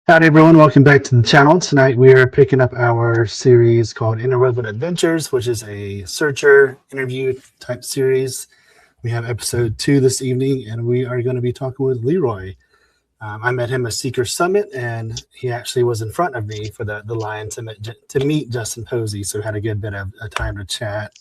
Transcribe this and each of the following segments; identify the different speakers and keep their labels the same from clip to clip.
Speaker 1: Howdy everyone, welcome back to the channel. Tonight we are picking up our series called Interwoven Adventures, which is a searcher interview type series. We have episode 2 this evening, and we are going to be talking with LeeRoy. I met him at Seeker Summit, and he actually was in front of me for the line to meet Justin Posey, so we had a good bit of time to chat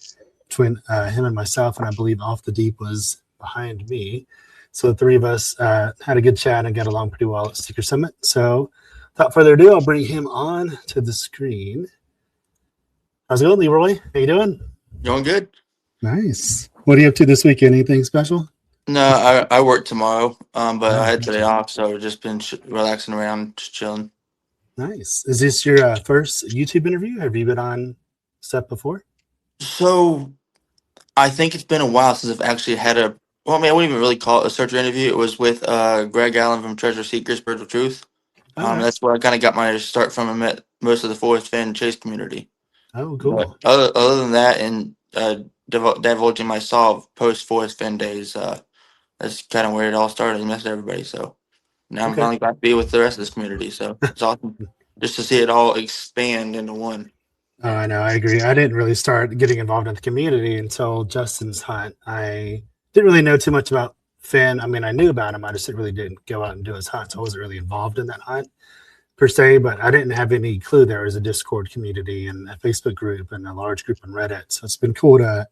Speaker 1: between him and myself, and I believe Off the Deep was behind me. So the three of us had a good chat and got along pretty well at Seeker Summit. So without further ado, I'll bring him on to the screen. How's it going, LeeRoy? How you doing?
Speaker 2: Going good.
Speaker 1: Nice. What are you up to this weekend? Anything special?
Speaker 2: No, I work tomorrow, but I had
Speaker 1: Gotcha.
Speaker 2: today off, so I've just been relaxing around, just chilling.
Speaker 1: Nice. Is this your first YouTube interview? Have you been on stuff before?
Speaker 2: So I think it's been a while since I've actually had I wouldn't even really call it a searcher interview. It was with Greg Allen from Treasure Seekers, Birds of Truth.
Speaker 1: Okay.
Speaker 2: That's where I kind of got my start from. I met most of the Forrest Fenn chase community.
Speaker 1: Oh, cool.
Speaker 2: But other than that, and divulging my solve post Forrest Fenn days, that's kind of where it all started. And met everybody, so now I'm
Speaker 1: Okay.
Speaker 2: finally got to be with the rest of this community. So it's awesome just to see it all expand into one.
Speaker 1: Oh, I know. I agree. I didn't really start getting involved in the community until Justin's hunt. I didn't really know too much about Finn. I mean, I knew about him. I just really didn't go out and do his hunts. I wasn't really involved in that hunt per se, but I didn't have any clue there was a Discord community and a Facebook group and a large group on Reddit. So it's been cool and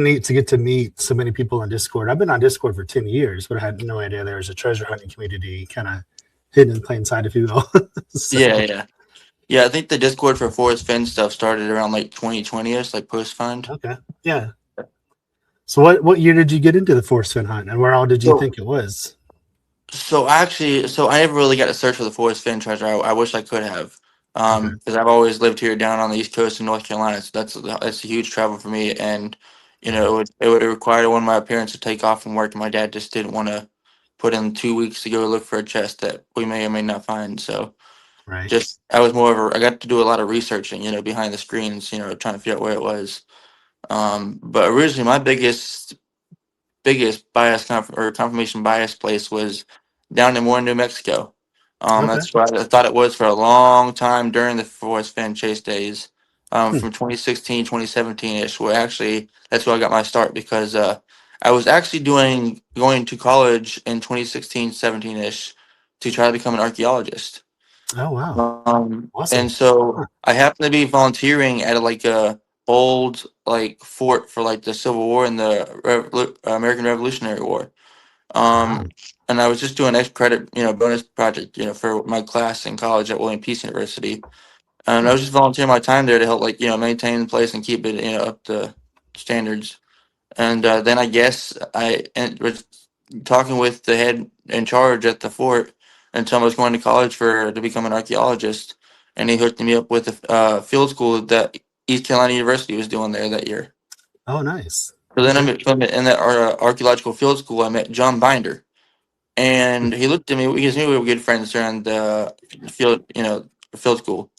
Speaker 1: neat to get to meet so many people on Discord. I've been on Discord for 10 years, but I had no idea there was a treasure hunting community kind of hidden in plain sight, if you will. So,
Speaker 2: yeah. I think the Discord for Forrest Fenn stuff started around like 2020ish, like post find.
Speaker 1: okay, yeah. So what year did you get into the Forrest Fenn hunt, and where all did you think it was?
Speaker 2: So I never really got to search for the Forrest Fenn treasure. I wish I could have, because I've always lived here down on the East Coast in North Carolina. So that's a huge travel for me, and it would require one of my parents to take off from work, and my dad just didn't want to put in 2 weeks to go look for a chest that we may or may not find. So
Speaker 1: Right.
Speaker 2: I got to do a lot of researching, behind the screens, trying to figure out where it was. But originally my biggest confirmation bias place was down in Warren, New Mexico.
Speaker 1: Okay.
Speaker 2: That's what I thought it was for a long time during the Forrest Fenn chase days, from 2016, 2017-ish. Where actually, that's where I got my start because I was actually going to college in 2016, 17-ish to try to become an archaeologist.
Speaker 1: Oh wow. Awesome.
Speaker 2: And so I happened to be volunteering at like a old like fort for like the Civil War and the American Revolutionary War.
Speaker 1: Wow.
Speaker 2: And I was just doing extra credit, bonus project, for my class in college at William Peace University. And I was just volunteering my time there to help, like, maintain the place and keep it, up to standards. And then I guess was talking with the head in charge at the fort and told him I was going to college to become an archaeologist. And he hooked me up with a field school that East Carolina University was doing there that year.
Speaker 1: Oh, nice.
Speaker 2: So then in that archaeological field school, I met John Binder. And he looked at me because we were good friends around the field school.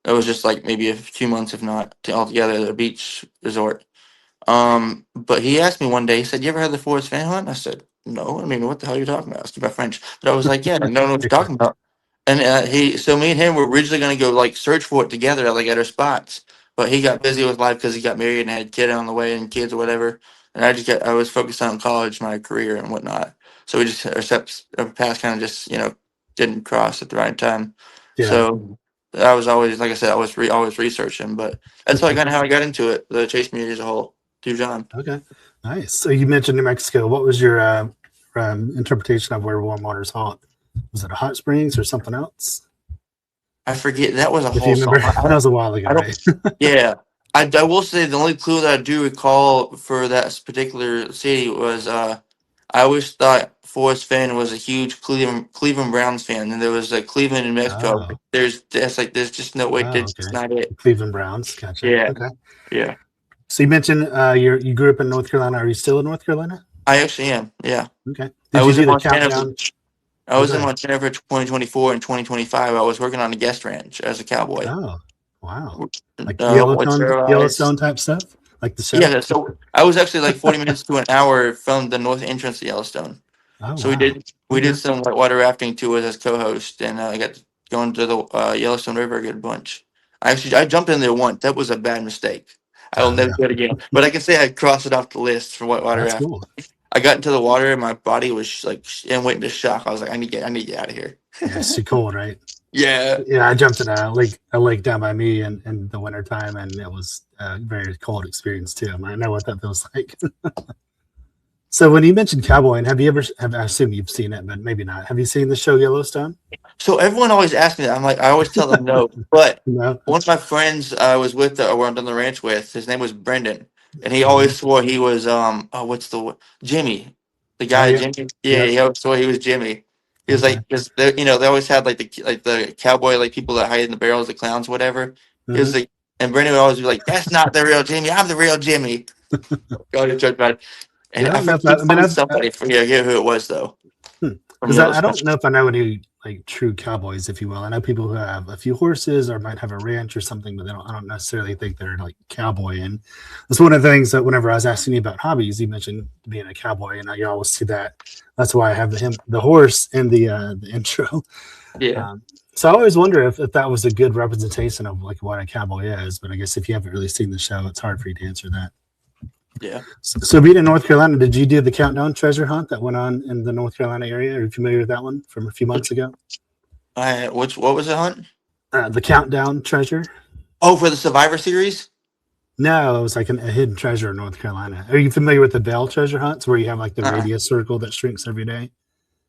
Speaker 2: It was just like maybe a few months, if not altogether, at a beach resort. But he asked me one day, he said, "You ever heard the Forrest Fenn hunt?" I said, "No, I mean, what the hell are you talking about?" Excuse my French. But I was like, "Yeah, I don't know what you're talking about." And so me and him were originally going to go like search for it together at our spots. But he got busy with life because he got married and had a kid on the way and kids or whatever. And I was focused on college, my career and whatnot. So we just, our paths kind of just, didn't cross at the right time.
Speaker 1: Yeah.
Speaker 2: So I was always, like I said, always researching, but that's how I got into it, the chase community as a whole. To John.
Speaker 1: Okay. Nice. So you mentioned New Mexico. What was your interpretation of where warm water's hot? Was it a hot springs or something else?
Speaker 2: I forget. That was a
Speaker 1: If
Speaker 2: whole
Speaker 1: you remember,
Speaker 2: song.
Speaker 1: that was a while ago, right?
Speaker 2: Yeah. I will say the only clue that I do recall for that particular city was I always thought Forrest Fenn was a huge Cleveland Browns fan, and there was a Cleveland in Mexico.
Speaker 1: Oh.
Speaker 2: There's just no way. That's just not it.
Speaker 1: Cleveland Browns. Gotcha.
Speaker 2: Yeah.
Speaker 1: Okay.
Speaker 2: Yeah.
Speaker 1: So you mentioned you grew up in North Carolina. Are you still in North Carolina?
Speaker 2: I actually am. Yeah.
Speaker 1: Okay.
Speaker 2: I
Speaker 1: Did
Speaker 2: was
Speaker 1: you
Speaker 2: in
Speaker 1: do the
Speaker 2: Montana.
Speaker 1: countdown?
Speaker 2: I was in Montana for 2024 and 2025. I was working on a guest ranch as a cowboy.
Speaker 1: Oh, wow. Like
Speaker 2: What's
Speaker 1: Yellowstone type stuff? like the show?
Speaker 2: Yeah, so I was actually like 40 minutes to an hour from the north entrance to Yellowstone.
Speaker 1: Oh
Speaker 2: So we
Speaker 1: wow.
Speaker 2: did
Speaker 1: Okay.
Speaker 2: some whitewater rafting tours as co-host, and I got to go into the Yellowstone River a good bunch. I jumped in there once. That was a bad mistake. I will
Speaker 1: Oh
Speaker 2: never
Speaker 1: yeah.
Speaker 2: do it again. But I can say I crossed it off the list for whitewater
Speaker 1: That's
Speaker 2: rafting.
Speaker 1: cool.
Speaker 2: I got into the water and my body was and went into shock. I was like, I need to get out of here.
Speaker 1: Yeah, it's too cold, right?
Speaker 2: Yeah,
Speaker 1: Yeah, I jumped in a lake down by me in the wintertime, and it was a very cold experience too. I know what that feels like. So when you mentioned Cowboy, and have you ever? I assume you've seen it, but maybe not. Have you seen the show Yellowstone?
Speaker 2: so everyone always asks me that. I'm like, I always tell them no. But
Speaker 1: No.
Speaker 2: one of my friends I was with, or went on the ranch with, his name was Brendan, and he
Speaker 1: Mhm.
Speaker 2: always swore he was what's Jimmy, the
Speaker 1: Oh
Speaker 2: guy
Speaker 1: yeah.
Speaker 2: Jimmy. Yeah,
Speaker 1: Yep.
Speaker 2: he always swore he was Jimmy. He was
Speaker 1: Okay.
Speaker 2: like, because they always had like the cowboy like people that hide in the barrels, the clowns, whatever. He was
Speaker 1: Mhm.
Speaker 2: like, and Brendan would always be like, "That's not the real Jimmy. I'm the real Jimmy." God, it's so bad. And
Speaker 1: Yeah, I
Speaker 2: I
Speaker 1: don't know
Speaker 2: forget
Speaker 1: if
Speaker 2: he
Speaker 1: I mean
Speaker 2: told me somebody. Forget who it was though from
Speaker 1: because I
Speaker 2: Yellowstone.
Speaker 1: don't know if I know any like true cowboys, if you will. I know people who have a few horses or might have a ranch or something, but I don't necessarily think they're like cowboying. That's one of the things that whenever I was asking you about hobbies, you mentioned being a cowboy, and you always see that. That's why I have the horse in the intro.
Speaker 2: Yeah,
Speaker 1: Um, so I always wonder if that was a good representation of like what a cowboy is. But I guess if you haven't really seen the show, it's hard for you to answer that.
Speaker 2: yeah.
Speaker 1: So being in North Carolina, did you do the Countdown treasure hunt that went on in the North Carolina area? Are you familiar with that one from a few months ago?
Speaker 2: What was the hunt?
Speaker 1: The Countdown treasure?
Speaker 2: Oh, for the Survivor Series?
Speaker 1: No, it was like a hidden treasure in North Carolina. Are you familiar with the Bell treasure hunts where you have like the
Speaker 2: Uh-uh.
Speaker 1: radius circle that shrinks every day?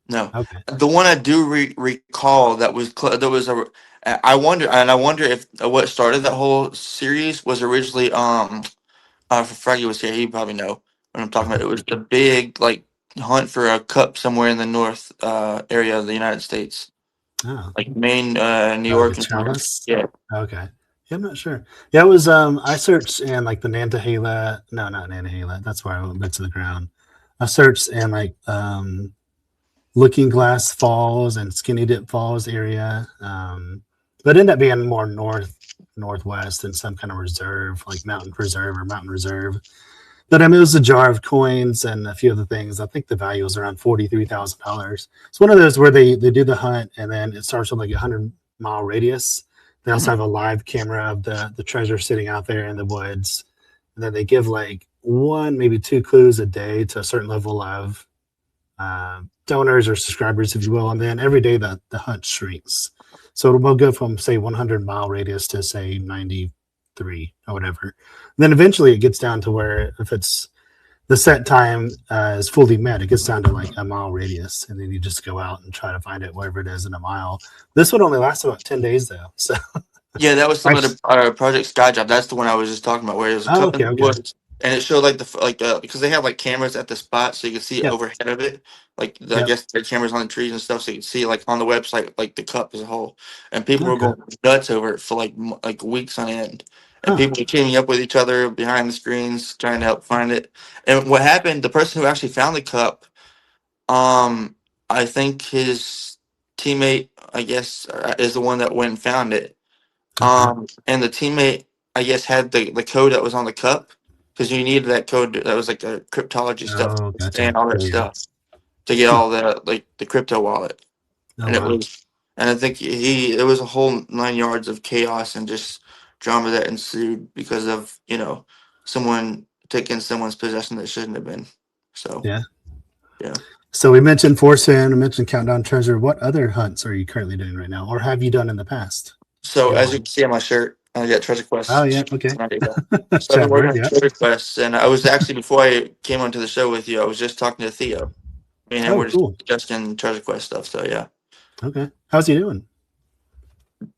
Speaker 2: No.
Speaker 1: Okay.
Speaker 2: The one I do recall that was a. I wonder if what started that whole series was originally if Froggy was here, he'd probably know what I'm talking about. It was the big like hunt for a cup somewhere in the north area of the United States,
Speaker 1: Oh,
Speaker 2: like Maine, New
Speaker 1: oh, the
Speaker 2: York, and
Speaker 1: chalice.
Speaker 2: yeah.
Speaker 1: Okay. Yeah, I'm not sure. Yeah, it was. I searched in like the Nantahala. No, not Nantahala. That's where I went back to the ground. I searched in like Looking Glass Falls and Skinny Dip Falls area. But it ended up being more northwest in some kind of reserve, like mountain preserve or mountain reserve. But I mean, it was a jar of coins and a few other things. I think the value was around $43,000. It's one of those where they do the hunt and then it starts with like 100-mile radius. They also
Speaker 2: Mhm.
Speaker 1: have a live camera of the treasure sitting out there in the woods. And then they give like one, maybe two clues a day to a certain level of donors or subscribers, if you will. And then every day the hunt shrinks. So it will go from, say, 100-mile radius to, say, 93 or whatever. And then eventually it gets down to where if it's the set time is fully met, it gets down to like a mile radius. And then you just go out and try to find it wherever it is in a mile. This one only lasts about 10 days, though. So,
Speaker 2: Yeah, that was some of
Speaker 1: actually,
Speaker 2: the Project Sky Job. That's the one I was just talking about, where it was a
Speaker 1: oh,
Speaker 2: cup in
Speaker 1: okay,
Speaker 2: the
Speaker 1: okay.
Speaker 2: woods, and it showed like because they have like cameras at the spot, so you can see
Speaker 1: Yep,
Speaker 2: overhead of it. I
Speaker 1: yep.
Speaker 2: guess the cameras on the trees and stuff, so you can see like on the website like the cup as a whole. And people were
Speaker 1: Okay.
Speaker 2: going nuts over it for like weeks on end. And
Speaker 1: Huh.
Speaker 2: people were teaming up with each other behind the screens trying to help find it. And what happened? The person who actually found the cup, um, I think his teammate, I guess, is the one that went and found it,
Speaker 1: Okay.
Speaker 2: and the teammate, I guess, had the code that was on the cup because you needed that code. That was like the cryptology stuff
Speaker 1: Oh,
Speaker 2: and
Speaker 1: gotcha.
Speaker 2: all that
Speaker 1: Yeah, yeah.
Speaker 2: stuff to get
Speaker 1: Hmm.
Speaker 2: all the like the crypto wallet.
Speaker 1: Oh,
Speaker 2: And it
Speaker 1: wow.
Speaker 2: was, and I think it was a whole 9 yards of chaos and just drama that ensued because of someone taking someone's possession that shouldn't have been. So
Speaker 1: Yeah.
Speaker 2: yeah.
Speaker 1: So we mentioned Forrest Fenn, we mentioned Countdown Treasure. What other hunts are you currently doing right now, or have you done in the past?
Speaker 2: So
Speaker 1: You don't
Speaker 2: as you
Speaker 1: mind?
Speaker 2: can see on my shirt, I got Treasure
Speaker 1: Oh
Speaker 2: Quest.
Speaker 1: yeah, okay.
Speaker 2: So I've been working
Speaker 1: Chatbird,
Speaker 2: on
Speaker 1: yeah.
Speaker 2: Treasure Quests, and I was actually before I came onto the show with you, I was just talking to Theo. Me and him
Speaker 1: Oh,
Speaker 2: were just
Speaker 1: cool.
Speaker 2: discussing Treasure Quest stuff. So yeah,
Speaker 1: Okay. How's he doing?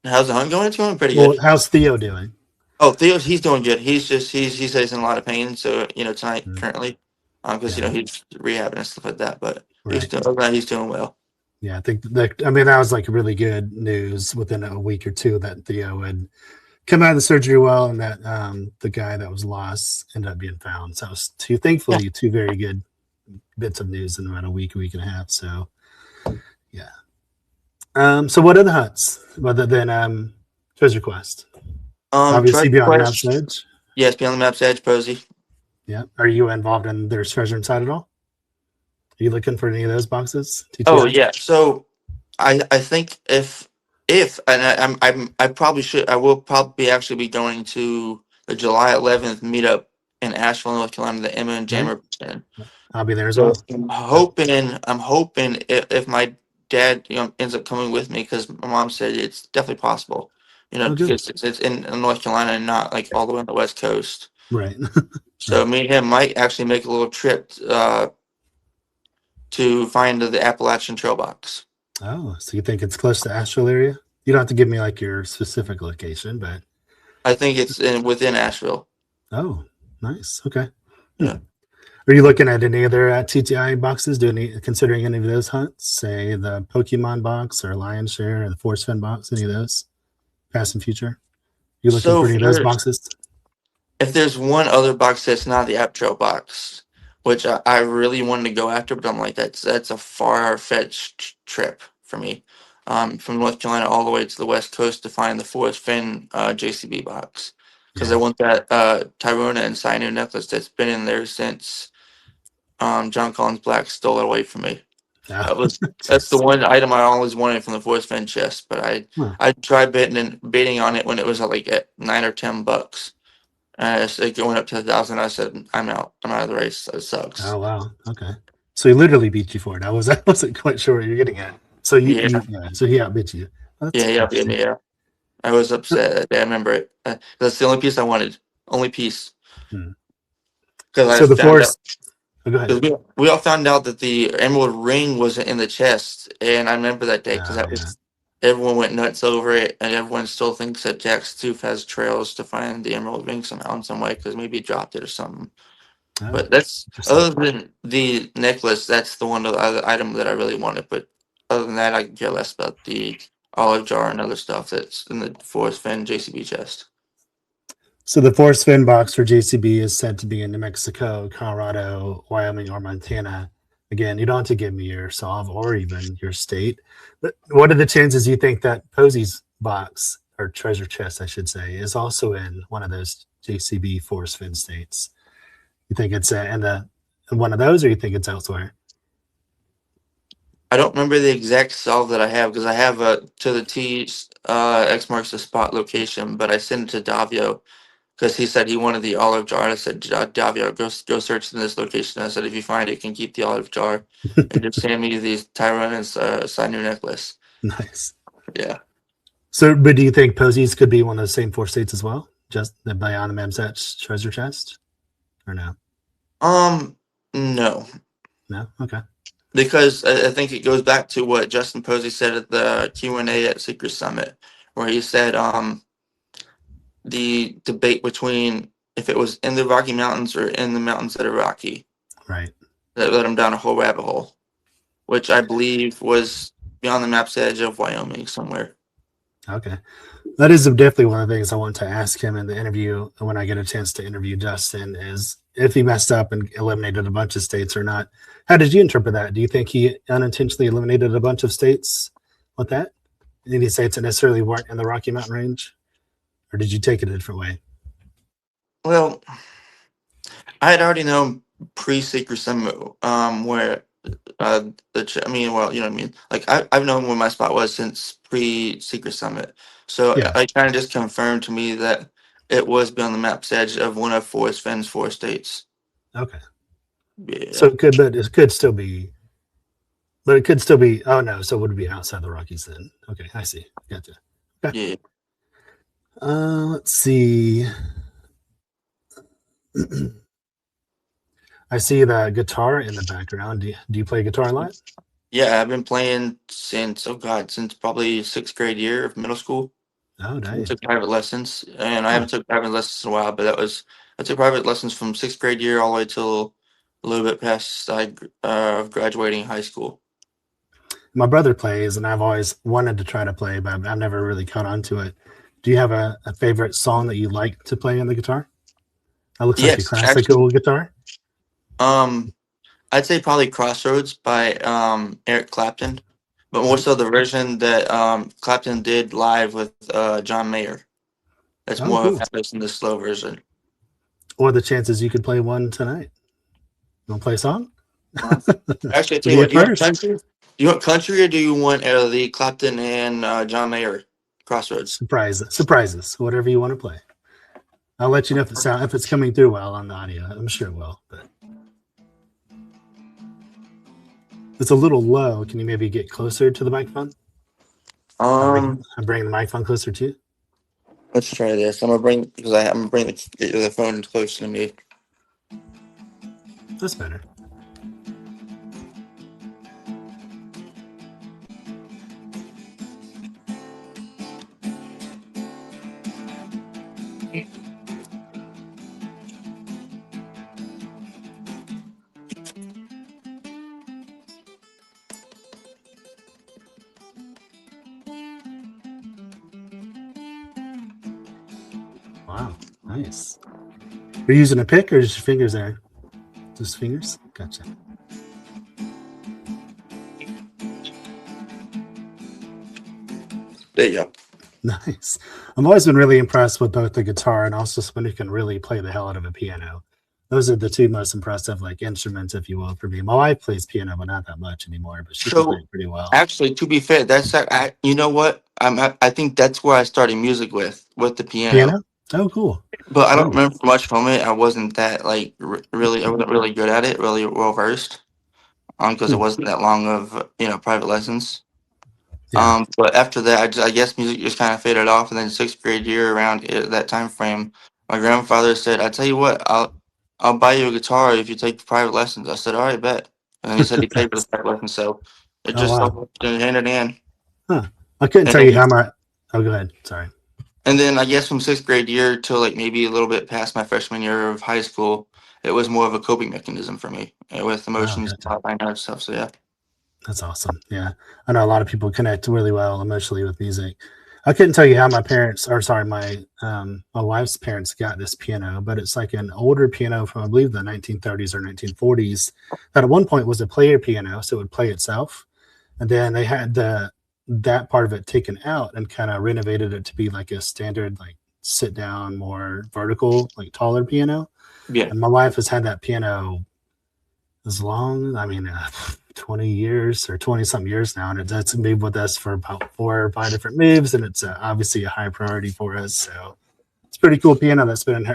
Speaker 2: how's the hunt going? It's going pretty
Speaker 1: Well,
Speaker 2: good.
Speaker 1: how's Theo doing?
Speaker 2: Oh, he's doing good. He says he's in a lot of pain. So tonight
Speaker 1: Mm,
Speaker 2: currently, because
Speaker 1: yeah,
Speaker 2: he's rehabbing and stuff like that. But
Speaker 1: right.
Speaker 2: he's doing well.
Speaker 1: Yeah, I think that I mean that was like really good news within a week or two that Theo had come out of the surgery well, and that the guy that was lost ended up being found. So it was
Speaker 2: Yeah.
Speaker 1: thankfully two very good bits of news in about a week and a half. So yeah. So what other hunts other than Treasure Quest? Obviously
Speaker 2: Treasure
Speaker 1: beyond Map's
Speaker 2: Quest.
Speaker 1: Edge.
Speaker 2: Yes, Beyond the Map's Edge, Posey.
Speaker 1: Yeah. Are you involved in their treasure inside at all? Are you looking for any of those boxes?
Speaker 2: Oh
Speaker 1: TTI?
Speaker 2: yeah. So I think if and I probably should I will probably actually be going to the July 11th meetup in Asheville, North Carolina, the Emma and
Speaker 1: Right.
Speaker 2: Jammer percent.
Speaker 1: I'll be there as
Speaker 2: So
Speaker 1: well. Uh,
Speaker 2: I'm hoping if my dad ends up coming with me because my mom said it's definitely possible.
Speaker 1: oh, good.
Speaker 2: Because it's in North Carolina and not like all the way on the West Coast.
Speaker 1: Right.
Speaker 2: So
Speaker 1: Right.
Speaker 2: me and him might actually make a little trip to find the Appalachian Trail box.
Speaker 1: Oh, so you think it's close to Asheville area? You don't have to give me like your specific location, but
Speaker 2: I think it's within Asheville.
Speaker 1: oh, nice. Okay. Hmm.
Speaker 2: Yeah.
Speaker 1: Are you looking at any other TTI boxes? Considering any of those hunts? Say the Pokemon box or Lion's Share or the Force Fenn box? Any of those? Past and future? You looking
Speaker 2: So
Speaker 1: for any of those
Speaker 2: for
Speaker 1: boxes?
Speaker 2: if there's one other box that's not the App Trail box, which I really wanted to go after, but I'm like that's a far fetched trip for me. From North Carolina all the way to the West Coast to find the Forrest Fenn JCB box because I
Speaker 1: Yeah.
Speaker 2: want that Tyrona and Sinew necklace that's been in there since John Collins Black stole it away from me.
Speaker 1: Oh,
Speaker 2: That's the
Speaker 1: jeez.
Speaker 2: one item I always wanted from the Forrest Fenn chest, but
Speaker 1: Huh.
Speaker 2: I tried bidding on it when it was like at $9 or $10. It went up to 1,000. I said, I'm out. I'm out of the race. It sucks.
Speaker 1: Oh, wow. Okay. So he literally beat you for it. I wasn't quite sure what you're getting at. So
Speaker 2: Yeah,
Speaker 1: yeah. So he outbid you. That's
Speaker 2: yeah, yeah,
Speaker 1: interesting.
Speaker 2: yeah. I was upset that day. I remember it. That's the only piece I wanted. Only piece.
Speaker 1: Hmm.
Speaker 2: Because I
Speaker 1: So the
Speaker 2: found out.
Speaker 1: force. Oh, go ahead.
Speaker 2: Because we all found out that the emerald ring was in the chest, and I remember that day because
Speaker 1: Oh,
Speaker 2: that
Speaker 1: yeah.
Speaker 2: was everyone went nuts over it, and everyone still thinks that Jack's Tooth has trails to find the emerald ring somehow in some way because maybe he dropped it or something.
Speaker 1: Oh,
Speaker 2: But that's
Speaker 1: interesting.
Speaker 2: other than the necklace, that's the one other item that I really wanted. But other than that, I can care less about the olive jar and other stuff that's in the Forest Fenn JCB chest.
Speaker 1: So the force fin box for JCB is said to be in New Mexico, Colorado, Wyoming, or Montana. Again, you don't have to give me your solve or even your state. But what are the chances you think that Posey's box or treasure chest, I should say, is also in one of those JCB force fin states? You think it's in one of those, or you think it's elsewhere?
Speaker 2: I don't remember the exact solve that I have because I have a to the T X marks the spot location, but I sent it to Davio because he said he wanted the olive jar. I said, Davio, go search in this location. I said, if you find it, you can keep the olive jar and just hand me the Tyrannus side new necklace.
Speaker 1: Nice.
Speaker 2: Yeah.
Speaker 1: So, but do you think Posey's could be one of the same four states as well? Just the Beyond the Memset's treasure chest, or no?
Speaker 2: Um. No.
Speaker 1: No. Okay.
Speaker 2: Because I think it goes back to what Justin Posey said at the Q&A at Secret Summit, where he said the debate between if it was in the Rocky Mountains or in the mountains that are rocky
Speaker 1: Right.
Speaker 2: that led him down a whole rabbit hole, which I believe was beyond the map's edge of Wyoming somewhere.
Speaker 1: Okay. That is definitely one of the things I want to ask him in the interview when I get a chance to interview Justin is if he messed up and eliminated a bunch of states or not. How did you interpret that? Do you think he unintentionally eliminated a bunch of states with that? Did he say it's necessarily weren't in the Rocky Mountain range? Or did you take it a different way?
Speaker 2: Well, I had already known pre-Secret Summit where I mean, well, you know what I mean. Like I've known where my spot was since pre-Secret Summit, so
Speaker 1: Yeah.
Speaker 2: I kind of just confirmed to me that it was beyond the map's edge of one of Forrest Fenn's four states.
Speaker 1: Okay. So
Speaker 2: Yeah,
Speaker 1: it could, but it could still be, but it could still be. Oh no, so it would be outside the Rockies then. Okay, I see. Gotcha. Okay.
Speaker 2: yeah,
Speaker 1: Let's see. I see the guitar in the background. Do you play guitar a lot?
Speaker 2: yeah. I've been playing since since probably sixth grade year of middle school.
Speaker 1: Oh,
Speaker 2: I
Speaker 1: dang.
Speaker 2: took private lessons, and I
Speaker 1: Huh.
Speaker 2: haven't took private lessons in a while. But I took private lessons from sixth grade year all the way till a little bit past graduating high school.
Speaker 1: My brother plays, and I've always wanted to try to play, but I've never really caught on to it. Do you have a favorite song that you like to play on the guitar? That looks like a
Speaker 2: Yes, actually,
Speaker 1: classical guitar.
Speaker 2: um, I'd say probably Crossroads by Eric Clapton, but more
Speaker 1: Oh,
Speaker 2: so the version that Clapton did live with John Mayer. That's
Speaker 1: oh,
Speaker 2: more
Speaker 1: cool.
Speaker 2: fast than the slow version.
Speaker 1: Or the chances you could play one tonight. You want to play a song?
Speaker 2: Well, actually, I
Speaker 1: To
Speaker 2: tell you
Speaker 1: be a
Speaker 2: what. Do you want
Speaker 1: first.
Speaker 2: country? Do you want country, or do you want the Clapton and John Mayer Crossroads?
Speaker 1: Surprises. Whatever you want to play. I'll let you know if it's coming through well on the audio. I'm sure it will, but it's a little low. Can you maybe get closer to the microphone?
Speaker 2: Um,
Speaker 1: I'm bringing the microphone closer to you.
Speaker 2: let's try this. I'm gonna bring the phone close to me.
Speaker 1: That's better. Wow, nice. You're using a pick or just your fingers there? Just fingers? Gotcha.
Speaker 2: There you go.
Speaker 1: Nice. I've always been really impressed with both the guitar and also someone who can really play the hell out of a piano. Those are the two most impressive like instruments, if you will, for me. My wife plays piano, but not that much anymore, but she can play
Speaker 2: So,
Speaker 1: it pretty well.
Speaker 2: actually, to be fair, you know what? I think that's where I started music with the piano.
Speaker 1: Piano? Oh, cool.
Speaker 2: But I don't
Speaker 1: Nice.
Speaker 2: remember much from it. I wasn't that like really. I wasn't really good at it. Really well versed. Because it
Speaker 1: Hmm.
Speaker 2: wasn't that long of private lessons.
Speaker 1: Yeah.
Speaker 2: But after that, I guess music just kind of faded off. And then sixth grade year, around that time frame, my grandfather said, "I tell you what, I'll buy you a guitar if you take private lessons." I said, "All right, bet." And then he said he paid for the
Speaker 1: Nice.
Speaker 2: private lessons, so it
Speaker 1: Oh,
Speaker 2: just
Speaker 1: wow.
Speaker 2: all went hand in hand.
Speaker 1: Huh. I couldn't
Speaker 2: And
Speaker 1: tell you
Speaker 2: then,
Speaker 1: how much. Oh, go ahead. Sorry.
Speaker 2: I guess from sixth grade year till like maybe a little bit past my freshman year of high school, it was more of a coping mechanism for me with
Speaker 1: Oh,
Speaker 2: emotions,
Speaker 1: gotcha.
Speaker 2: and stuff. So yeah,
Speaker 1: That's awesome. Yeah. I know a lot of people connect really well emotionally with music. I couldn't tell you how my parents, or sorry, my wife's parents got this piano, but it's like an older piano from I believe the 1930s or 1940s that at one point was a player piano, so it would play itself. And then they had that part of it taken out and kind of renovated it to be like a standard, like sit down, more vertical, like taller piano.
Speaker 2: yeah,
Speaker 1: And my wife has had that piano as long, 20 years or 20 some years now. And it's been with us for about 4 or 5 different moves. And it's obviously a high priority for us. So it's a pretty cool piano that's been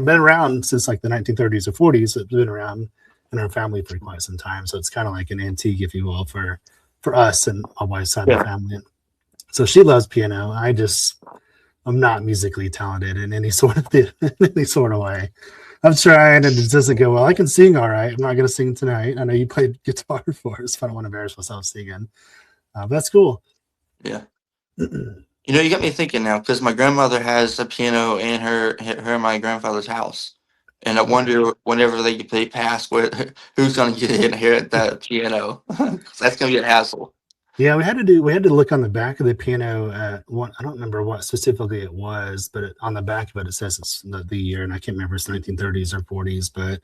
Speaker 1: around since like the 1930s or 40s. It's been around in our family for quite some time. So it's kind of like an antique, if you will, for us and my wife's side of the
Speaker 2: yeah,
Speaker 1: family. So she loves piano. I'm not musically talented in any sort of in any sort of way. I'm trying, and it doesn't go well. I can sing all right. I'm not going to sing tonight. I know you played guitar for us, but I don't want to embarrass myself singing. But that's cool.
Speaker 2: yeah. You got me thinking now because my grandmother has a piano in her and my grandfather's house, and I
Speaker 1: Okay.
Speaker 2: wonder whenever they pass, who's gonna get in here at that piano? 'Cause that's gonna be a hassle.
Speaker 1: Yeah, we had to look on the back of the piano at one. I don't remember what specifically it was, but on the back of it, it says it's the year, and I can't remember if it's 1930s or 40s. But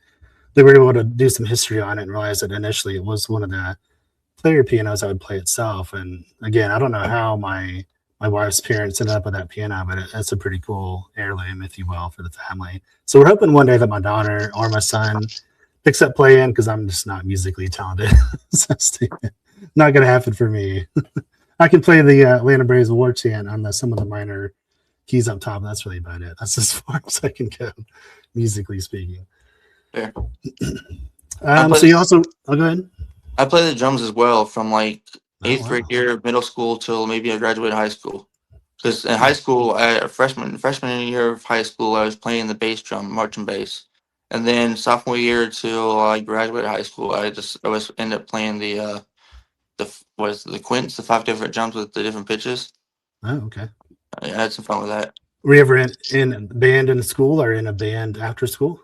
Speaker 1: they were able to do some history on it and realize that initially it was one of the player pianos that would play itself. And again, I don't know how my wife's parents ended up with that piano, but it's a pretty cool heirloom, if you will, for the family. So we're hoping one day that my daughter or my son picks up playing because I'm just not musically talented. So not going to happen for me. I can play the Atlanta Braves war chant on some of the minor keys up top. That's really about it. That's as far as I can go, musically speaking.
Speaker 2: There, I
Speaker 1: So
Speaker 2: play
Speaker 1: you also, oh, go ahead.
Speaker 2: I play the drums as well from like
Speaker 1: Oh,
Speaker 2: eighth grade
Speaker 1: wow.
Speaker 2: year of middle school till maybe I graduated high school. Because in high school, freshman year of high school, I was playing the bass drum, marching bass, and then sophomore year till I graduated high school, I was ended up playing was the quints, the five different drums with the different pitches.
Speaker 1: Oh, okay.
Speaker 2: I had some fun with that.
Speaker 1: Were you ever in a band in school or in a band after school?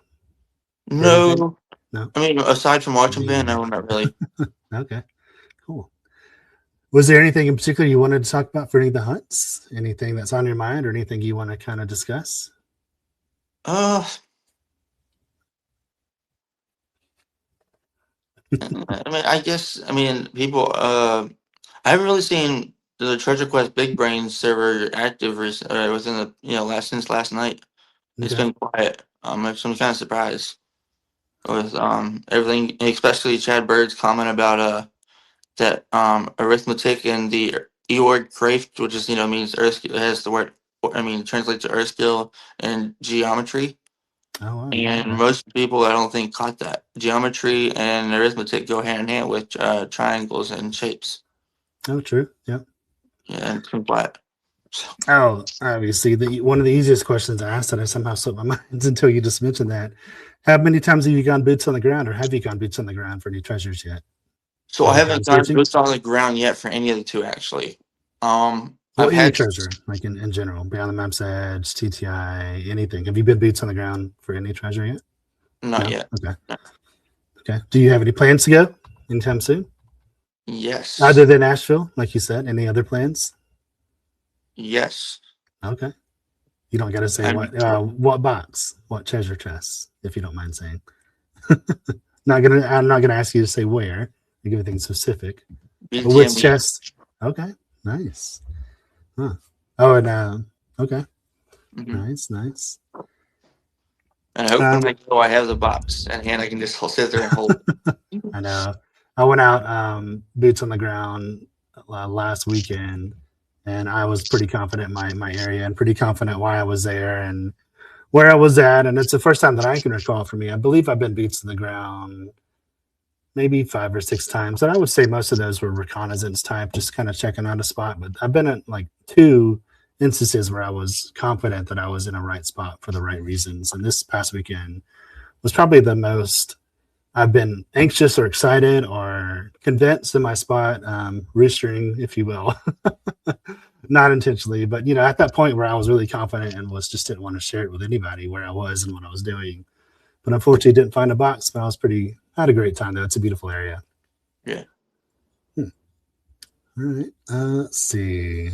Speaker 1: Part of a band?
Speaker 2: No,
Speaker 1: No,
Speaker 2: I mean aside from marching
Speaker 1: me
Speaker 2: band,
Speaker 1: either.
Speaker 2: no, not really.
Speaker 1: Okay, cool. Was there anything in particular you wanted to talk about for any of the hunts? Anything that's on your mind or anything you want to kind of discuss?
Speaker 2: Uh, I guess people. I haven't really seen the Treasure Quest Big Brain server active within the last since last night. It's
Speaker 1: Okay.
Speaker 2: been quiet. I'm kind of surprised with everything, especially Chad Bird's comment about that arithmetic and the Eorg Craft, which is means earth, has the word, translates to earth skill and geometry.
Speaker 1: Oh, wow.
Speaker 2: And
Speaker 1: Okay.
Speaker 2: most people, I don't think, caught that. Geometry and arithmetic go hand in hand with triangles and shapes.
Speaker 1: Oh, true. Yeah.
Speaker 2: Yeah, and twin flat. So,
Speaker 1: Oh, obviously, one of the easiest questions I asked that I somehow slipped my mind until you just mentioned that. How many times have you gone boots on the ground, or have you gone boots on the ground for any treasures yet?
Speaker 2: so I
Speaker 1: Have you gone
Speaker 2: haven't gone
Speaker 1: searching?
Speaker 2: boots on the ground yet for any of the two, actually.
Speaker 1: Well,
Speaker 2: I've
Speaker 1: any
Speaker 2: had
Speaker 1: treasure, like in general, Beyond the Map's Edge, TTI, anything. Have you been boots on the ground for any treasure yet?
Speaker 2: not
Speaker 1: No?
Speaker 2: yet.
Speaker 1: Okay. Okay. Do you have any plans to go anytime soon? Other
Speaker 2: Yes,
Speaker 1: than Asheville, like you said, any other plans?
Speaker 2: yes.
Speaker 1: Okay. You don't got to say
Speaker 2: I'm
Speaker 1: what box, what treasure chest, if you don't mind saying. Not gonna. I'm not gonna ask you to say where. You give anything specific. But which
Speaker 2: BGME.
Speaker 1: chest? Okay. Nice. Huh. Oh, and okay.
Speaker 2: Mm-hmm.
Speaker 1: Nice, nice.
Speaker 2: And I hope when
Speaker 1: Um,
Speaker 2: I go, I have the box at hand. I can just sit there and hold it.
Speaker 1: I know. I went out boots on the ground last weekend, and I was pretty confident in my area and pretty confident why I was there and where I was at. And it's the first time that I can recall for me. I believe I've been boots on the ground maybe 5 or 6 times, and I would say most of those were reconnaissance type, just kind of checking out a spot. But I've been at like 2 instances where I was confident that I was in a right spot for the right reasons. And this past weekend was probably the most I've been anxious or excited or convinced in my spot, roostering, if you will. Not intentionally, but at that point where I was really confident and was just didn't want to share it with anybody where I was and what I was doing. But unfortunately, didn't find a box. But I had a great time though. It's a beautiful area.
Speaker 2: Yeah.
Speaker 1: Hmm. All right. Let's see.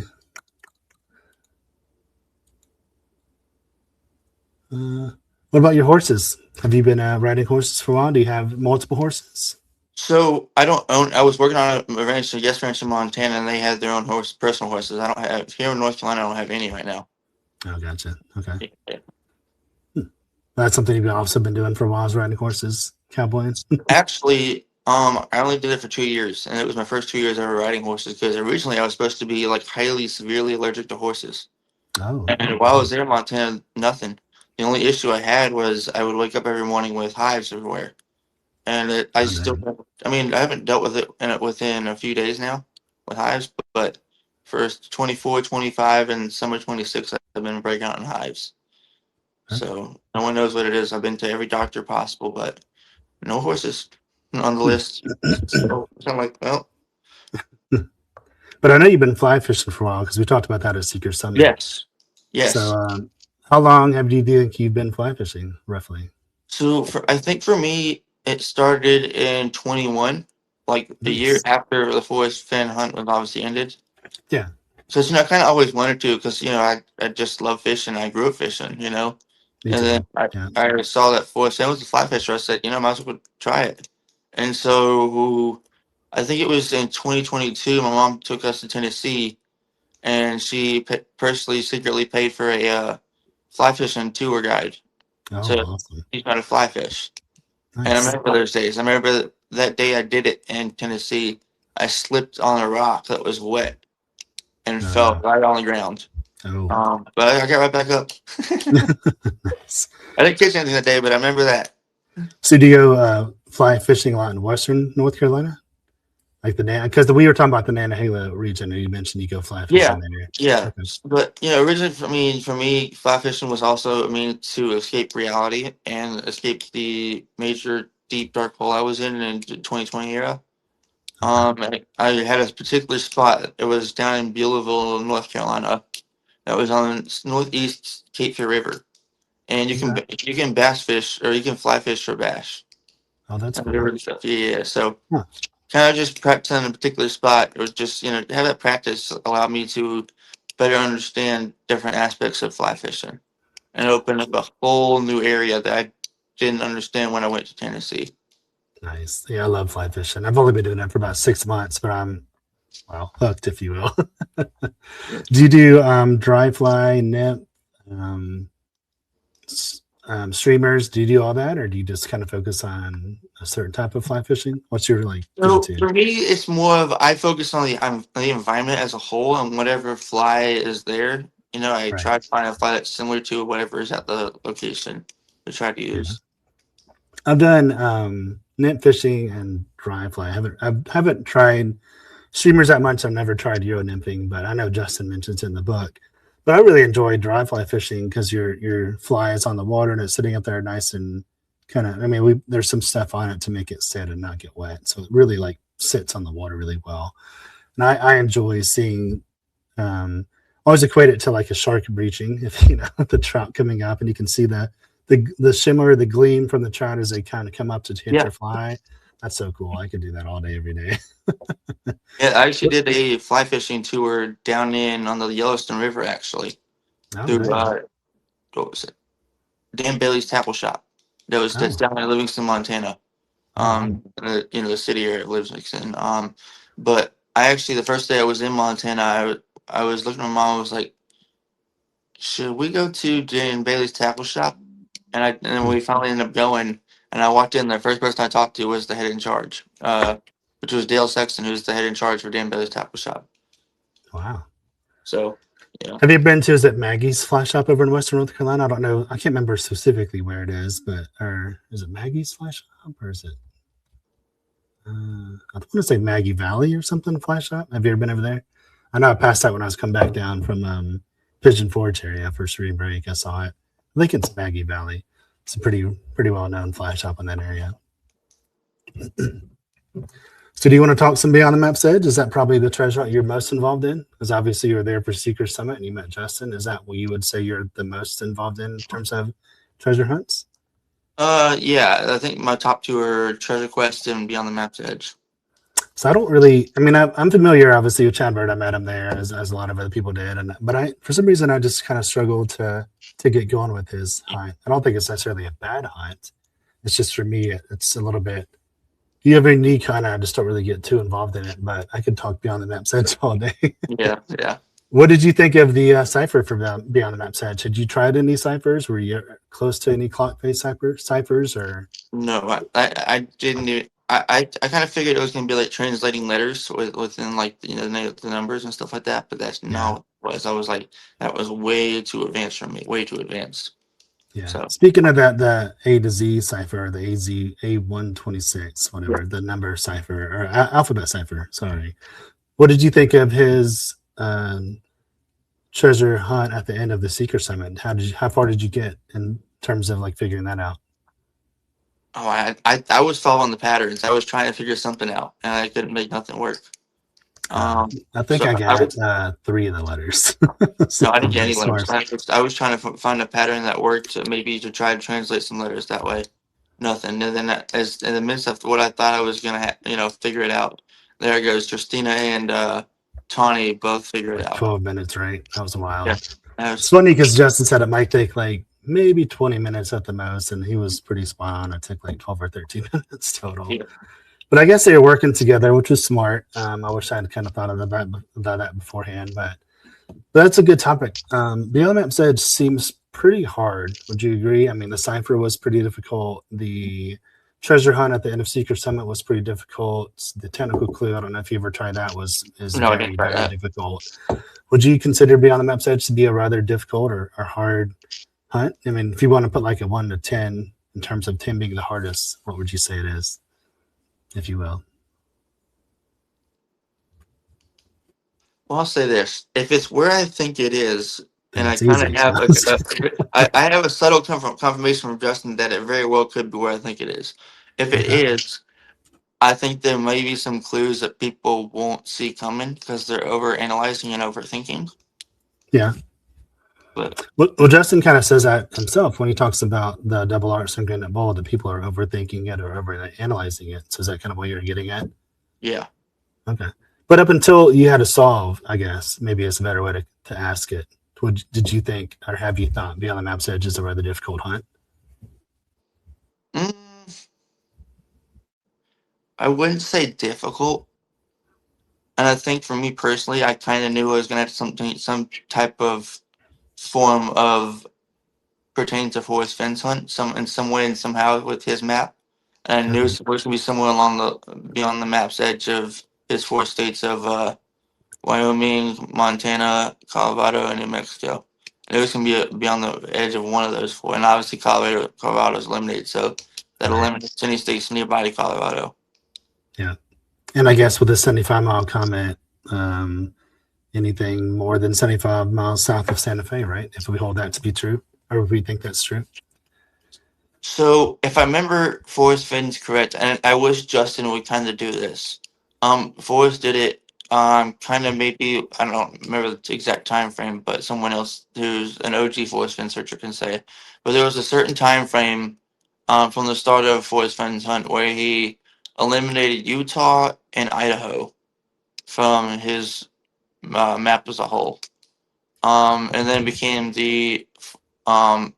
Speaker 1: What about your horses? Have you been riding horses for a while? Do you have multiple horses?
Speaker 2: So I don't own. I was working on a ranch, a guest ranch in Montana, and they had their own personal horses. I don't have here in North Carolina. I don't have any right now.
Speaker 1: Oh, gotcha. Okay.
Speaker 2: Yeah.
Speaker 1: Hmm. That's something you've also been doing for a while, is riding horses, cowboying.
Speaker 2: Actually, I only did it for 2 years, and it was my first 2 years ever riding horses. Because originally I was supposed to be like highly severely allergic to horses,
Speaker 1: Oh,
Speaker 2: and while I was
Speaker 1: nice.
Speaker 2: there in Montana, nothing. The only issue I had was I would wake up every morning with hives everywhere, and I
Speaker 1: Oh,
Speaker 2: still.
Speaker 1: dang.
Speaker 2: I mean, I haven't dealt with it within a few days now with hives, but first 24, 25, and summer 26, I've been breaking out in hives.
Speaker 1: Okay.
Speaker 2: So no one knows what it is. I've been to every doctor possible, but no horses on the
Speaker 1: Hmm.
Speaker 2: list. So I'm like, well,
Speaker 1: But I know you've been fly fishing for a while because we talked about that at Seeker Summit.
Speaker 2: yes,
Speaker 1: So,
Speaker 2: yes.
Speaker 1: how long have you think you've been fly fishing roughly?
Speaker 2: So I think for me, it started in 21, like a year
Speaker 1: Nice.
Speaker 2: after the Forrest Fenn hunt was obviously ended.
Speaker 1: Yeah,
Speaker 2: So I kind of always wanted to, because I just love fishing. I grew up fishing,
Speaker 1: me
Speaker 2: and then
Speaker 1: too.
Speaker 2: I
Speaker 1: Yeah.
Speaker 2: I saw that Forrest Fenn was a fly fisher. I said, I might as well try it. And so I think it was in 2022. My mom took us to Tennessee, and she personally secretly paid for a fly fishing tour guide
Speaker 1: Oh,
Speaker 2: to
Speaker 1: awesome.
Speaker 2: teach me how to fly fish. And I
Speaker 1: Nice.
Speaker 2: remember those days. I remember that day I did it in Tennessee. I slipped on a rock that was wet and
Speaker 1: Oh,
Speaker 2: fell
Speaker 1: no.
Speaker 2: right on the ground.
Speaker 1: Oh,
Speaker 2: But I got right back up.
Speaker 1: nice.
Speaker 2: I didn't catch anything that day, but I remember that.
Speaker 1: So, do you go fly fishing a lot in Western North Carolina? Like because we were talking about the Nantahala region, and you mentioned you go fly
Speaker 2: Yeah,
Speaker 1: fishing there.
Speaker 2: yeah.
Speaker 1: Okay.
Speaker 2: But originally for me, fly fishing was also to escape reality and escape the major deep dark hole I was in the 2020 era.
Speaker 1: Okay.
Speaker 2: I had a particular spot. It was down in Beulaville, North Carolina. That was on northeast Cape Fear River, and
Speaker 1: Okay.
Speaker 2: you can bass fish or you can fly fish for bass.
Speaker 1: Oh, that's
Speaker 2: And
Speaker 1: cool.
Speaker 2: river and stuff. Yeah, yeah. So
Speaker 1: Huh.
Speaker 2: kind of just practicing in a particular spot, or just have that practice allowed me to better understand different aspects of fly fishing and open up a whole new area that I didn't understand when I went to Tennessee.
Speaker 1: Nice. Yeah, I love fly fishing. I've only been doing that for about 6 months, but I'm hooked, if you will.
Speaker 2: Yeah.
Speaker 1: Do you do dry fly, nymph, um, streamers? Do you do all that, or do you just kind of focus on a certain type of fly fishing? What's your like go
Speaker 2: So
Speaker 1: to?
Speaker 2: for me, it's more of I focus on the environment as a whole and whatever fly is there. I
Speaker 1: Right.
Speaker 2: try to find a fly that's similar to whatever is at the location to try to
Speaker 1: Yeah.
Speaker 2: use.
Speaker 1: I've done net fishing and dry fly. I haven't tried streamers that much. I've never tried Euro nymphing, but I know Justin mentions it in the book. But I really enjoy dry fly fishing because your fly is on the water and it's sitting up there nice and kind of. I mean, there's some stuff on it to make it sit and not get wet, so it really like sits on the water really well. And I enjoy seeing. Always equate it to like a shark breaching. If the trout coming up and you can see the shimmer, the gleam from the trout as they kind of come up to hit
Speaker 2: Yeah,
Speaker 1: your fly. That's so cool. I could do that all day, every day.
Speaker 2: yeah. I actually did a fly fishing tour down in on the Yellowstone River actually
Speaker 1: Oh,
Speaker 2: through
Speaker 1: nice.
Speaker 2: what was it? Dan Bailey's Tackle Shop. That's
Speaker 1: Oh,
Speaker 2: down in Livingston, Montana.
Speaker 1: wow.
Speaker 2: The city area it lives in. But I actually the first day I was in Montana, I was looking at my mom. I was like, should we go to Dan Bailey's Tackle Shop? And then
Speaker 1: Hmm.
Speaker 2: we finally ended up going. And I walked in. The first person I talked to was the head in charge, which was Dale Sexton, who's the head in charge for Dan Bailey's Tackle Shop.
Speaker 1: Wow.
Speaker 2: So, yeah,
Speaker 1: Have you been to, is it Maggie's Fly Shop over in Western North Carolina? I don't know. I can't remember specifically where it is, but or is it Maggie's Fly Shop or is it? I want to say Maggie Valley or something. Fly Shop. Have you ever been over there? I know I passed that when I was coming back down from Pigeon Forge area for spring break. I saw it. I think it's Maggie Valley. It's a pretty well known fly shop in that area. So, do you want to talk some Beyond the Map's Edge? Is that probably the treasure hunt you're most involved in? Because obviously you were there for Seeker Summit and you met Justin. Is that what you would say you're the most involved in terms of treasure hunts?
Speaker 2: yeah. I think my top two are Treasure Quest and Beyond the Map's Edge.
Speaker 1: So I don't really. I mean, I'm familiar, obviously, with Chad Bird. I met him there, as a lot of other people did, but for some reason I just kind of struggled to get going with his hunt. I don't think it's necessarily a bad hunt. It's just for me, it's a little bit. You have a unique hunt. I just don't really get too involved in it. But I could talk Beyond the Map's Edge all day.
Speaker 2: Yeah, yeah.
Speaker 1: What did you think of the cipher for Beyond the Map's Edge? Had you tried any ciphers? Were you close to any clock face ciphers or?
Speaker 2: No, I didn't even. I kind of figured it was gonna be like translating letters within like the numbers and stuff like that, but that's
Speaker 1: Yeah.
Speaker 2: not what it was. I was like that was way too advanced for me, way too advanced.
Speaker 1: Yeah.
Speaker 2: So
Speaker 1: Speaking of that, the A to Z cipher, the A126,
Speaker 2: yeah.
Speaker 1: whatever the number cipher or alphabet cipher. Sorry. What did you think of his treasure hunt at the end of the Seeker Summit? How far did you get in terms of like figuring that out?
Speaker 2: Oh, I was following the patterns. I was trying to figure something out, and I couldn't make nothing work.
Speaker 1: Uh, I think
Speaker 2: So
Speaker 1: I
Speaker 2: I
Speaker 1: got
Speaker 2: was
Speaker 1: three of the letters. So
Speaker 2: no, I didn't
Speaker 1: I'm
Speaker 2: get
Speaker 1: very
Speaker 2: any letters.
Speaker 1: sparse.
Speaker 2: I was trying to find a pattern that worked, maybe to try to translate some letters that way. Nothing. And then as in the midst of what I thought I was gonna figure it out, there it goes. Christina and Tawny both figure it
Speaker 1: Like
Speaker 2: out.
Speaker 1: 12 minutes, right? That was
Speaker 2: Yeah,
Speaker 1: wild.
Speaker 2: that
Speaker 1: It's
Speaker 2: was
Speaker 1: funny because Justin said it might take like maybe 20 minutes at the most, and he was pretty spot on. It took like 12 or 13 minutes total.
Speaker 2: yeah.
Speaker 1: But I guess they were working together, which was smart. I wish I had kind of thought of about that beforehand, but that's a good topic. Beyond the Map Edge seems pretty hard. Would you agree? I mean, the cipher was pretty difficult. The treasure hunt at the end of Seeker Summit was pretty difficult. The technical clue, I don't know if you ever tried that, is
Speaker 2: No, I didn't
Speaker 1: very,
Speaker 2: try
Speaker 1: very
Speaker 2: that.
Speaker 1: difficult. Would you consider Beyond the Map's Edge to be a rather difficult or hard hunt? I mean, if you want to put like a 1 to 10 in terms of 10 being the hardest, what would you say it is, if you will?
Speaker 2: Well, I'll say this: if it's where I think it is,
Speaker 1: Then
Speaker 2: and I
Speaker 1: it's
Speaker 2: kind
Speaker 1: easy.
Speaker 2: of have I have a subtle confirmation from Justin that it very well could be where I think it is. If it
Speaker 1: Okay.
Speaker 2: is, I think there may be some clues that people won't see coming because they're over analyzing and overthinking.
Speaker 1: Yeah.
Speaker 2: But
Speaker 1: Well, Justin kind of says that himself when he talks about the double arc synchronous ball, that people are overthinking it or over analyzing it. So is that kind of what you're getting at?
Speaker 2: yeah,
Speaker 1: Okay. But up until you had to solve, I guess, maybe it's a better way to ask it. Did you think or have you thought Beyond the Map's Edge is a rather difficult hunt?
Speaker 2: mm, I wouldn't say difficult. And I think for me personally, I kind of knew I was gonna have some type of form of pertaining to Forrest Fenn's hunt, in some way and somehow with his map. And I knew it
Speaker 1: Okay.
Speaker 2: was supposed to be somewhere beyond the map's edge of his four states of Wyoming, Montana, Colorado, and New Mexico. And it was going to be beyond the edge of one of those four. And obviously, Colorado's eliminated, so that
Speaker 1: Right.
Speaker 2: eliminates any states nearby to Colorado.
Speaker 1: Yeah. And I guess with the 75-mile comment, anything more than 75 miles south of Santa Fe, right? If we hold that to be true, or if we think that's true.
Speaker 2: So, if I remember Forrest Finn's correct, and I wish Justin would kind of do this. Forrest did it. Kind of maybe I don't remember the exact time frame, but someone else who's an OG Forrest Finn searcher can say. But there was a certain time frame, from the start of Forrest Finn's hunt where he eliminated Utah and Idaho from his map as a whole. And then became the um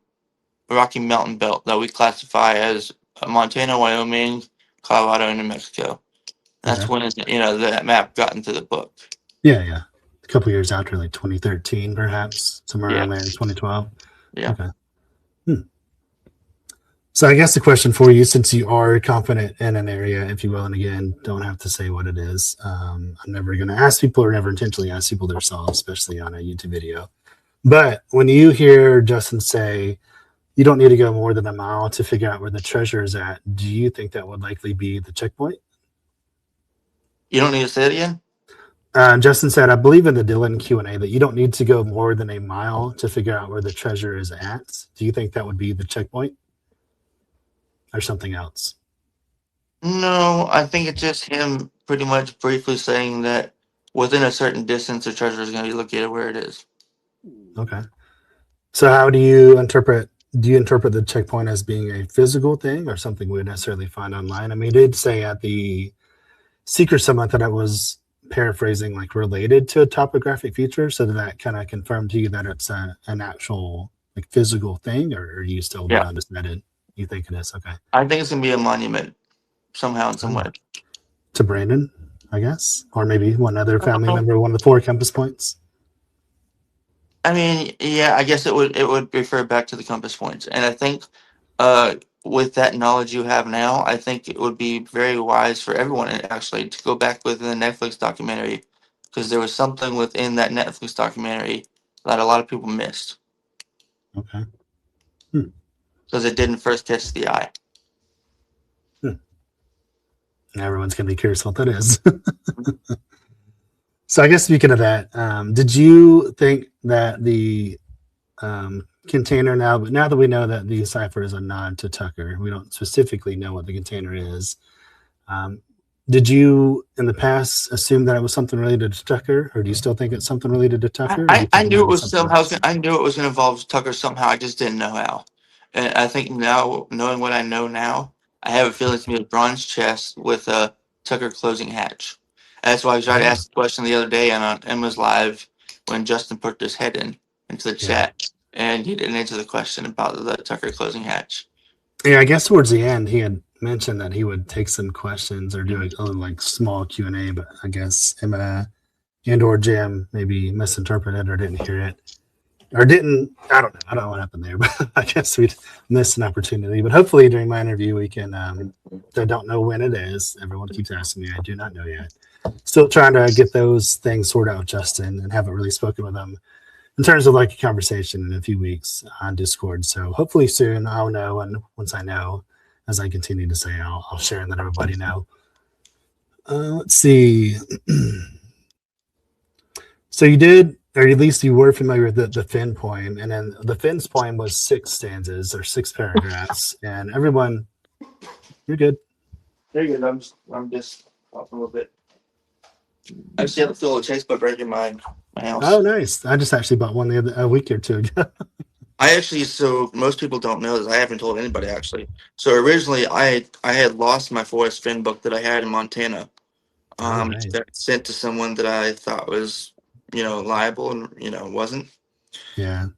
Speaker 2: Rocky Mountain Belt that we classify as Montana, Wyoming, Colorado, and New Mexico. That's
Speaker 1: Okay.
Speaker 2: when that map got into the book.
Speaker 1: Yeah, yeah. A couple years after, like 2013, perhaps somewhere
Speaker 2: Yeah,
Speaker 1: around there, 2012.
Speaker 2: yeah.
Speaker 1: Okay. So I guess the question for you, since you are confident in an area, if you will, and again, don't have to say what it is. I'm never going to ask people, or never intentionally ask people themselves, especially on a YouTube video. But when you hear Justin say you don't need to go more than a mile to figure out where the treasure is at, do you think that would likely be the checkpoint?
Speaker 2: You don't need to say it again.
Speaker 1: Justin said, I believe in the Dylan Q&A that you don't need to go more than a mile to figure out where the treasure is at. Do you think that would be the checkpoint or something else?
Speaker 2: No, I think it's just him pretty much briefly saying that within a certain distance, the treasure is going to be located where it is.
Speaker 1: Okay. So how do you interpret the checkpoint as being a physical thing or something we would necessarily find online? I mean, it did say at the Secret Summit that it was paraphrasing like related to a topographic feature. So did that kind of confirm to you that it's an actual like physical thing, or are you still a bit
Speaker 2: Yeah,
Speaker 1: undecided? You think it is? Okay.
Speaker 2: I think it's going to be a monument somehow in some way.
Speaker 1: To Brandon, I guess, or maybe one other family
Speaker 2: Um,
Speaker 1: member, one of the four compass points.
Speaker 2: I mean, yeah, I guess it would refer back to the compass points, and I think, uh, with that knowledge you have now, I think it would be very wise for everyone actually to go back within the Netflix documentary, because there was something within that Netflix documentary that a lot of people missed
Speaker 1: Okay. Hmm.
Speaker 2: because it didn't first catch the eye.
Speaker 1: Hmm. Everyone's going to be curious what that is. So I guess speaking of that, did you think that the container now that we know that the cipher is a nod to Tucker, we don't specifically know what the container is. Um, did you in the past assume that it was something related to Tucker, or do you still think it's something related to
Speaker 2: I,
Speaker 1: Tucker, or do
Speaker 2: I
Speaker 1: you
Speaker 2: I
Speaker 1: think it
Speaker 2: knew
Speaker 1: might
Speaker 2: it
Speaker 1: be
Speaker 2: was
Speaker 1: something
Speaker 2: somehow.
Speaker 1: else?
Speaker 2: I knew it was going to involve Tucker somehow. I just didn't know how. And I think now, knowing what I know now, I have a feeling it's going to be a bronze chest with a Tucker closing hatch. That's why I tried to
Speaker 1: Oh,
Speaker 2: ask the question the other day on Emma's live when Justin put his head into the
Speaker 1: yeah.
Speaker 2: chat, and he didn't answer the question about the Tucker closing hatch.
Speaker 1: Yeah, I guess towards the end he had mentioned that he would take some questions or do a like small Q&A, but I guess Emma and or Jim maybe misinterpreted or didn't hear it. Or didn't, I don't know what happened there, but I guess we missed an opportunity. But hopefully during my interview we can I don't know when it is. Everyone keeps asking me. I do not know yet. Still trying to get those things sorted out with Justin and haven't really spoken with him in terms of like a conversation in a few weeks on Discord. So hopefully soon I'll know, and once I know, as I continue to say, I'll share and let everybody know. Let's see. So you did, or at least you were familiar with the Finn poem, and then the Finn's poem was 6 stanzas or 6 paragraphs, and everyone, you're good.
Speaker 2: Very good. I'm just off a little bit. I just have to fill a chase book right in my
Speaker 1: Oh,
Speaker 2: house.
Speaker 1: nice. I just actually bought one a week or two ago.
Speaker 2: So most people don't know this. I haven't told anybody actually. So originally, I had lost my Forrest Fenn book that I had in Montana.
Speaker 1: Oh, right.
Speaker 2: That sent to someone that I thought was, liable and wasn't.
Speaker 1: Yeah.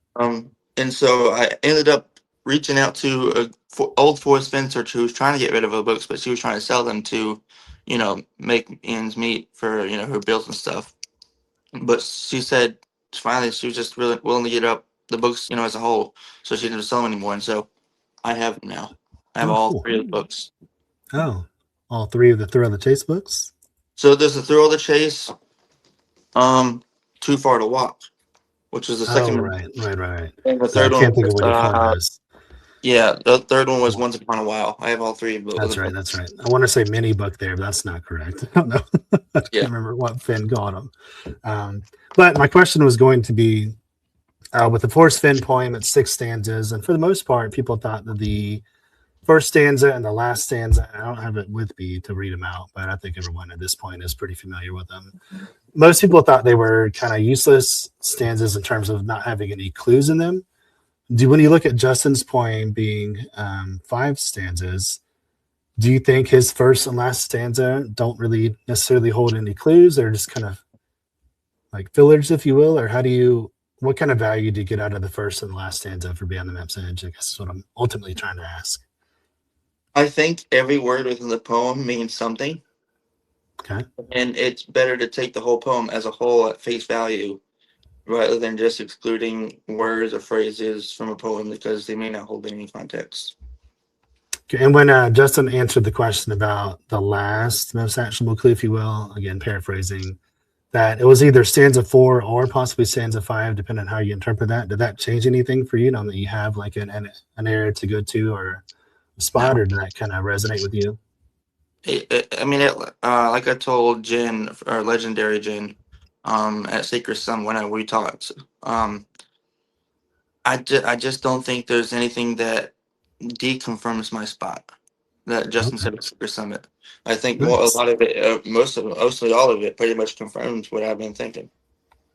Speaker 2: And so I ended up reaching out to old Forrest Fenn searcher who was trying to get rid of her books, but she was trying to sell them to, make ends meet for her bills and stuff. But she said finally she was just really willing to get up the books, as a whole. So she didn't sell them anymore, and so I have them now. I have
Speaker 1: Oh,
Speaker 2: all
Speaker 1: cool.
Speaker 2: three of the books.
Speaker 1: Oh, all three of the Thrill of the Chase books.
Speaker 2: So there's the Thrill of the Chase, um, Too Far to Walk, which is the
Speaker 1: Oh,
Speaker 2: second one,
Speaker 1: right, right, right, right.
Speaker 2: and the
Speaker 1: I
Speaker 2: third one
Speaker 1: can't think of
Speaker 2: was
Speaker 1: what you called those.
Speaker 2: yeah, the third one was Once Upon a While. I have all three of
Speaker 1: That's
Speaker 2: the
Speaker 1: right. That's
Speaker 2: books.
Speaker 1: right. I want to say mini book there, but that's not correct. I don't know. I can't
Speaker 2: Yeah,
Speaker 1: remember what Finn called them. But my question was going to be with the Forrest Fenn poem, it's 6 stanzas, and for the most part, people thought that the first stanza and the last stanza. I don't have it with me to read them out, but I think everyone at this point is pretty familiar with them. Most people thought they were kind of useless stanzas in terms of not having any clues in them. When you look at Justin's poem being 5 stanzas, do you think his first and last stanza don't really necessarily hold any clues? They're just kind of like fillers, if you will, or what kind of value do you get out of the first and last stanza for Beyond the Map's Edge? I guess is what I'm ultimately trying to ask.
Speaker 2: I think every word within the poem means something,
Speaker 1: Okay.
Speaker 2: and it's better to take the whole poem as a whole at face value rather than just excluding words or phrases from a poem because they may not hold any context.
Speaker 1: Okay. And when Justin answered the question about the last most actionable clue, if you will, again, paraphrasing, that it was either stanza 4 or possibly stanza 5, depending on how you interpret that. Did that change anything for you? Now that you have like an area to go to or a spot,
Speaker 2: No,
Speaker 1: or did that kind of resonate with you?
Speaker 2: I mean, like I told Jen or Legendary Jen, at Sacred Sun when we talked, I just don't think there's anything that deconfirms my spot that Justin
Speaker 1: Okay.
Speaker 2: said at Secret Summit. I think a
Speaker 1: Nice.
Speaker 2: lot of it, mostly all of it, pretty much confirms what I've been thinking.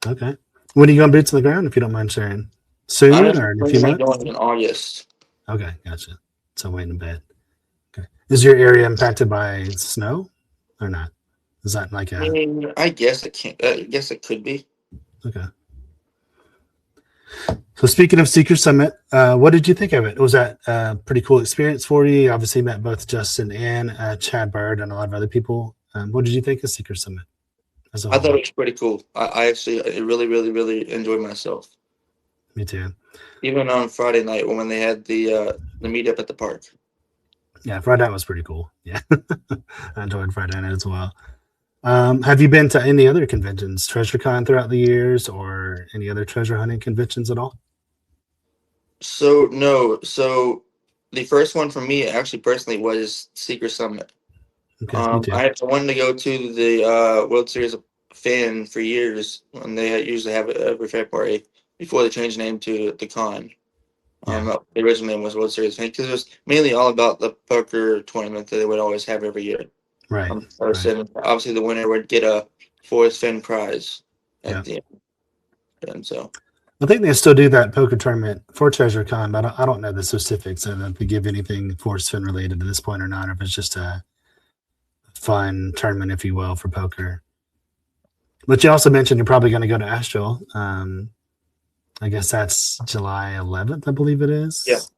Speaker 1: Okay. When are you going boots on the ground, if you don't mind sharing?
Speaker 2: I'm
Speaker 1: Soon or in a few
Speaker 2: planning on
Speaker 1: months?
Speaker 2: going in August.
Speaker 1: Okay, gotcha. So waiting a bit. Okay. Is your area impacted by snow or not? Is that like
Speaker 2: I
Speaker 1: a
Speaker 2: mean, I guess it can. I guess it could be.
Speaker 1: okay? So speaking of Secret Summit, what did you think of it? Was that a pretty cool experience for you? You obviously met both Justin and Chad Bird and a lot of other people. What did you think of Secret Summit as a
Speaker 2: I thought
Speaker 1: whole?
Speaker 2: it was pretty cool. I actually I really, really, really enjoyed myself.
Speaker 1: Me too.
Speaker 2: Even on Friday night when they had the meetup at the park.
Speaker 1: Yeah, Friday night was pretty cool. Yeah, I enjoyed Friday night as well. Have you been to any other conventions, TreasureCon throughout the years, or any other treasure hunting conventions at all?
Speaker 2: So no, so the first one for me actually personally was Secret Summit.
Speaker 1: Okay, me too.
Speaker 2: I wanted to go to the World Series of Fan for years when they usually have it every February before they changed the name to the con.
Speaker 1: Yeah,
Speaker 2: The original name was World Series of Fan because it was mainly all about the poker tournament that they would always have every year.
Speaker 1: right,
Speaker 2: So
Speaker 1: right.
Speaker 2: obviously the winner would get a Forrest Fenn prize at
Speaker 1: Yeah.
Speaker 2: the end. And so
Speaker 1: I think they still do that poker tournament for TreasureCon, but I don't know the specifics of if they give anything Force Fin related to this point or not, or if it's just a fun tournament, if you will, for poker. But you also mentioned you're probably going to go to Astral. I guess that's July 11th, I believe it
Speaker 2: yeah,
Speaker 1: is.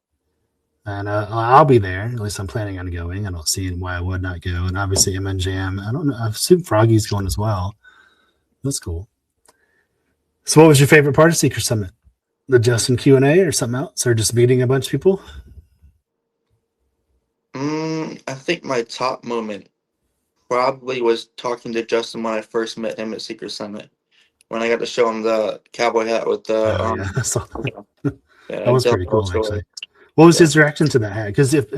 Speaker 1: And I'll be there. At least I'm planning on going. I don't see why I would not go. And obviously, M and Jam. I don't know. I assume Froggy's going as well. That's cool. So, what was your favorite part of Secret Summit? The Justin Q&A or something else, or just meeting a bunch of people?
Speaker 2: I think my top moment probably was talking to Justin when I first met him at Secret Summit. When I got to show him the cowboy hat with the
Speaker 1: Oh yeah, so that
Speaker 2: and
Speaker 1: was
Speaker 2: tell the
Speaker 1: pretty
Speaker 2: whole
Speaker 1: cool
Speaker 2: story.
Speaker 1: actually. What was
Speaker 2: Yeah,
Speaker 1: his reaction to that hat? Because if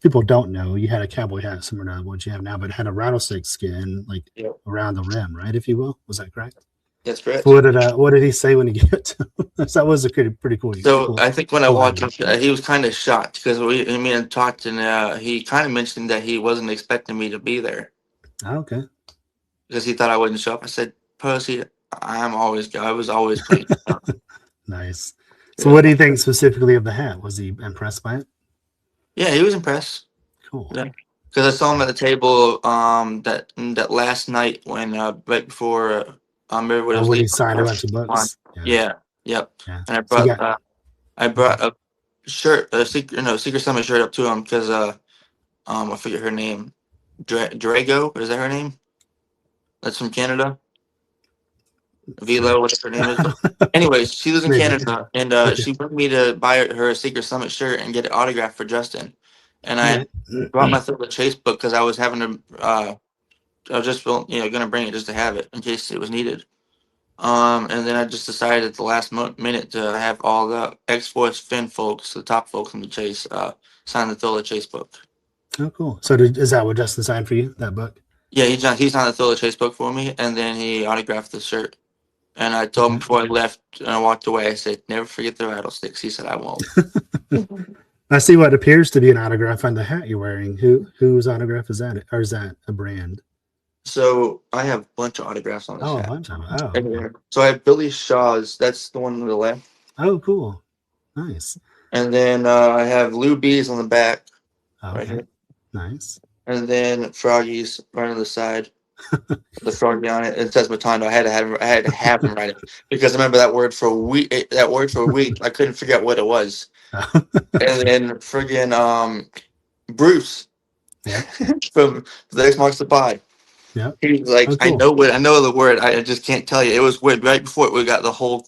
Speaker 1: people don't know, you had a cowboy hat similar to what you have now, but it had a rattlesnake skin like
Speaker 2: yeah,
Speaker 1: around the rim, right? If you will, was that correct?
Speaker 2: that's
Speaker 1: So
Speaker 2: correct.
Speaker 1: what did he say when he gave it to him? That was a pretty cool
Speaker 2: So
Speaker 1: cool
Speaker 2: I think when I
Speaker 1: cool
Speaker 2: walked
Speaker 1: item.
Speaker 2: up, he was kind of shocked because me and talked, and he kind of mentioned that he wasn't expecting me to be there
Speaker 1: Oh, okay,
Speaker 2: because he thought I wouldn't show up. I said, "Percy, I was always playing."
Speaker 1: nice. So what do
Speaker 2: Yeah,
Speaker 1: you think specifically of the hat? Was he impressed by it?
Speaker 2: yeah, he was impressed.
Speaker 1: Cool.
Speaker 2: Yeah, because I saw him at the table that last night when right before everybody was
Speaker 1: When he
Speaker 2: leaving.
Speaker 1: signed a bunch of
Speaker 2: On.
Speaker 1: books. Yeah,
Speaker 2: Yeah, yep.
Speaker 1: yeah.
Speaker 2: And
Speaker 1: So you got
Speaker 2: I
Speaker 1: okay.
Speaker 2: brought a shirt, Secret Summit shirt up to him because I forget her name, Drago, is that her name? That's from Canada.
Speaker 1: Sorry.
Speaker 2: Velo, whatever her name is. But anyways, she lives in
Speaker 1: Maybe.
Speaker 2: Canada, and
Speaker 1: Okay.
Speaker 2: she wanted me to buy her a Secret Summit shirt and get it autographed for Justin. And
Speaker 1: All
Speaker 2: I
Speaker 1: right.
Speaker 2: brought my Thrill Chase book because I was having to. I was just gonna bring it just to have it in case it was needed. And then I just decided at the last minute to have all the Forrest Fenn folks, the top folks in the Chase, sign the Thrill Chase book.
Speaker 1: Oh, cool. So is that what Justin signed for you? That book?
Speaker 2: Yeah, he signed the Thrill Chase book for me, and then he autographed the shirt. And I told him
Speaker 1: Okay.
Speaker 2: before I left and I walked away, I said, "Never forget the rattlesticks." He said, "I won't."
Speaker 1: I see what appears to be an autograph on the hat you're wearing. Whose autograph is that? Or is that a brand?
Speaker 2: So I have a bunch of autographs on this
Speaker 1: Oh, a
Speaker 2: hat.
Speaker 1: bunch of them. Oh,
Speaker 2: And
Speaker 1: okay.
Speaker 2: so I have Billy Shaw's. That's the one on the left.
Speaker 1: Oh, cool. Nice.
Speaker 2: And then I have Lou B's on the back, right
Speaker 1: Okay.
Speaker 2: here.
Speaker 1: Nice.
Speaker 2: And then Froggy's right on the side. The froggy on it. It says Matondo. I had to have him write it because I remember that word for a week. That word for a week. I couldn't figure out what it was. And then friggin' Bruce
Speaker 1: Yep.
Speaker 2: from The X Marks the Pie.
Speaker 1: Yep.
Speaker 2: He's like,
Speaker 1: Oh,
Speaker 2: I
Speaker 1: cool.
Speaker 2: know the word. I just can't tell you. It was weird. Right before we got the whole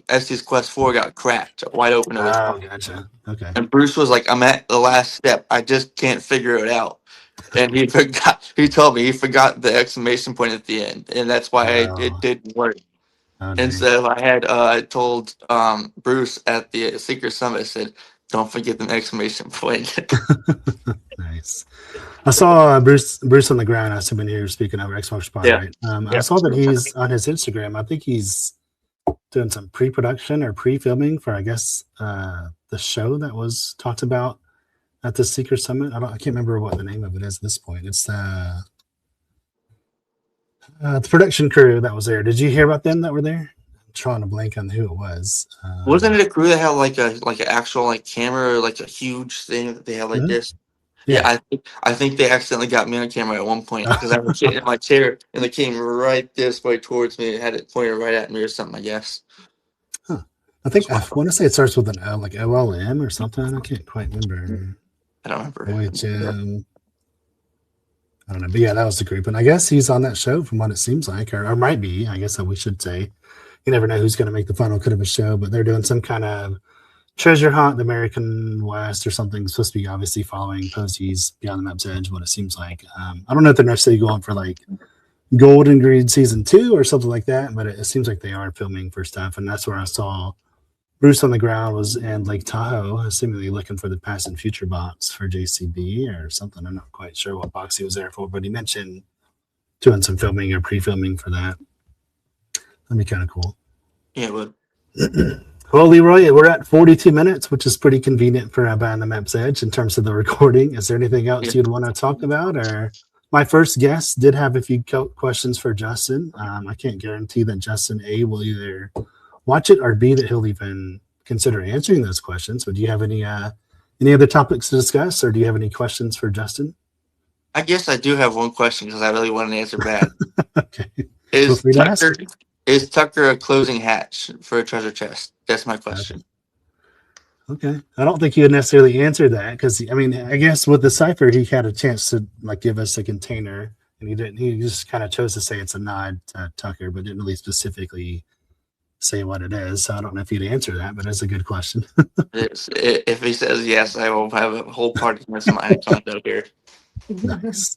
Speaker 2: Estes Quest 4 got cracked wide open. It was,
Speaker 1: Oh, gotcha. Okay.
Speaker 2: and Bruce was like, I'm at the last step. I just can't figure it out. And he forgot. He told me he forgot the exclamation point at the end, and that's why it
Speaker 1: Oh,
Speaker 2: didn't work.
Speaker 1: oh,
Speaker 2: And
Speaker 1: dang.
Speaker 2: so I told Bruce at the Secret Summit. I said, "Don't forget the exclamation point."
Speaker 1: Nice. I saw Bruce on the ground. I assume when you were speaking of Xbox Pod,
Speaker 2: Yeah,
Speaker 1: right? I
Speaker 2: yeah.
Speaker 1: saw that he's on his Instagram. I think he's doing some pre-production or pre-filming for, I guess, the show that was talked about at the Secret Summit. I can't remember what the name of it is at this point. It's the production crew that was there. Did you hear about them that were there? I'm trying to blank on who it was.
Speaker 2: Wasn't it a crew that had like an actual like camera, like a huge thing that they had like
Speaker 1: Mhm.
Speaker 2: this? Yeah,
Speaker 1: Yeah.
Speaker 2: I think they accidentally got me on camera at one point because I was sitting in my chair and they came right this way towards me and had it pointed right at me or something. I guess.
Speaker 1: Huh. I think
Speaker 2: That's
Speaker 1: I
Speaker 2: what I thought.
Speaker 1: want to say it starts with an O, like OLM or something. I can't quite remember.
Speaker 2: I don't remember. Yeah.
Speaker 1: OHM. I don't know, but yeah, that was the group, and I guess he's on that show from what it seems like, or might be. I guess that we should say. You never know who's going to make the final cut of a show, but they're doing some kind of treasure hunt, the American West, or something. Supposed to be obviously following Posey's Beyond the Map's Edge. What it seems like. I don't know if they're necessarily going for like Golden Greed season 2 or something like that, but it seems like they are filming for stuff, and that's where I saw Bruce on the ground was in Lake Tahoe, seemingly looking for the past and future box for JCB or something. I'm not quite sure what box he was there for, but he mentioned doing some filming or pre-filming for that. That'd be kind of cool.
Speaker 2: Yeah, but
Speaker 1: Well, LeeRoy, we're at 42 minutes, which is pretty convenient for Beyond the Map's Edge in terms of the recording. Is there anything else
Speaker 2: yeah.
Speaker 1: you'd want to talk about? Or my first guest did have a few questions for Justin. I can't guarantee that Justin A will either watch it or B that he'll even consider answering those questions. But do you have any other topics to discuss, or do you have any questions for Justin?
Speaker 2: I guess I do have one question because I really want an answer bad.
Speaker 1: Okay, feel
Speaker 2: Is
Speaker 1: free to ask.
Speaker 2: Tucker a closing hatch for a treasure chest? That's my
Speaker 1: Okay.
Speaker 2: question.
Speaker 1: Okay. I don't think you would necessarily answer that because I mean, I guess with the cipher, he had a chance to like give us a container, and he didn't. He just kind of chose to say it's a nod to Tucker, but didn't really specifically say what it is. So I don't know if you'd answer that, but it's a good question.
Speaker 2: If he says yes, I will have a whole party with my condo here.
Speaker 1: Nice.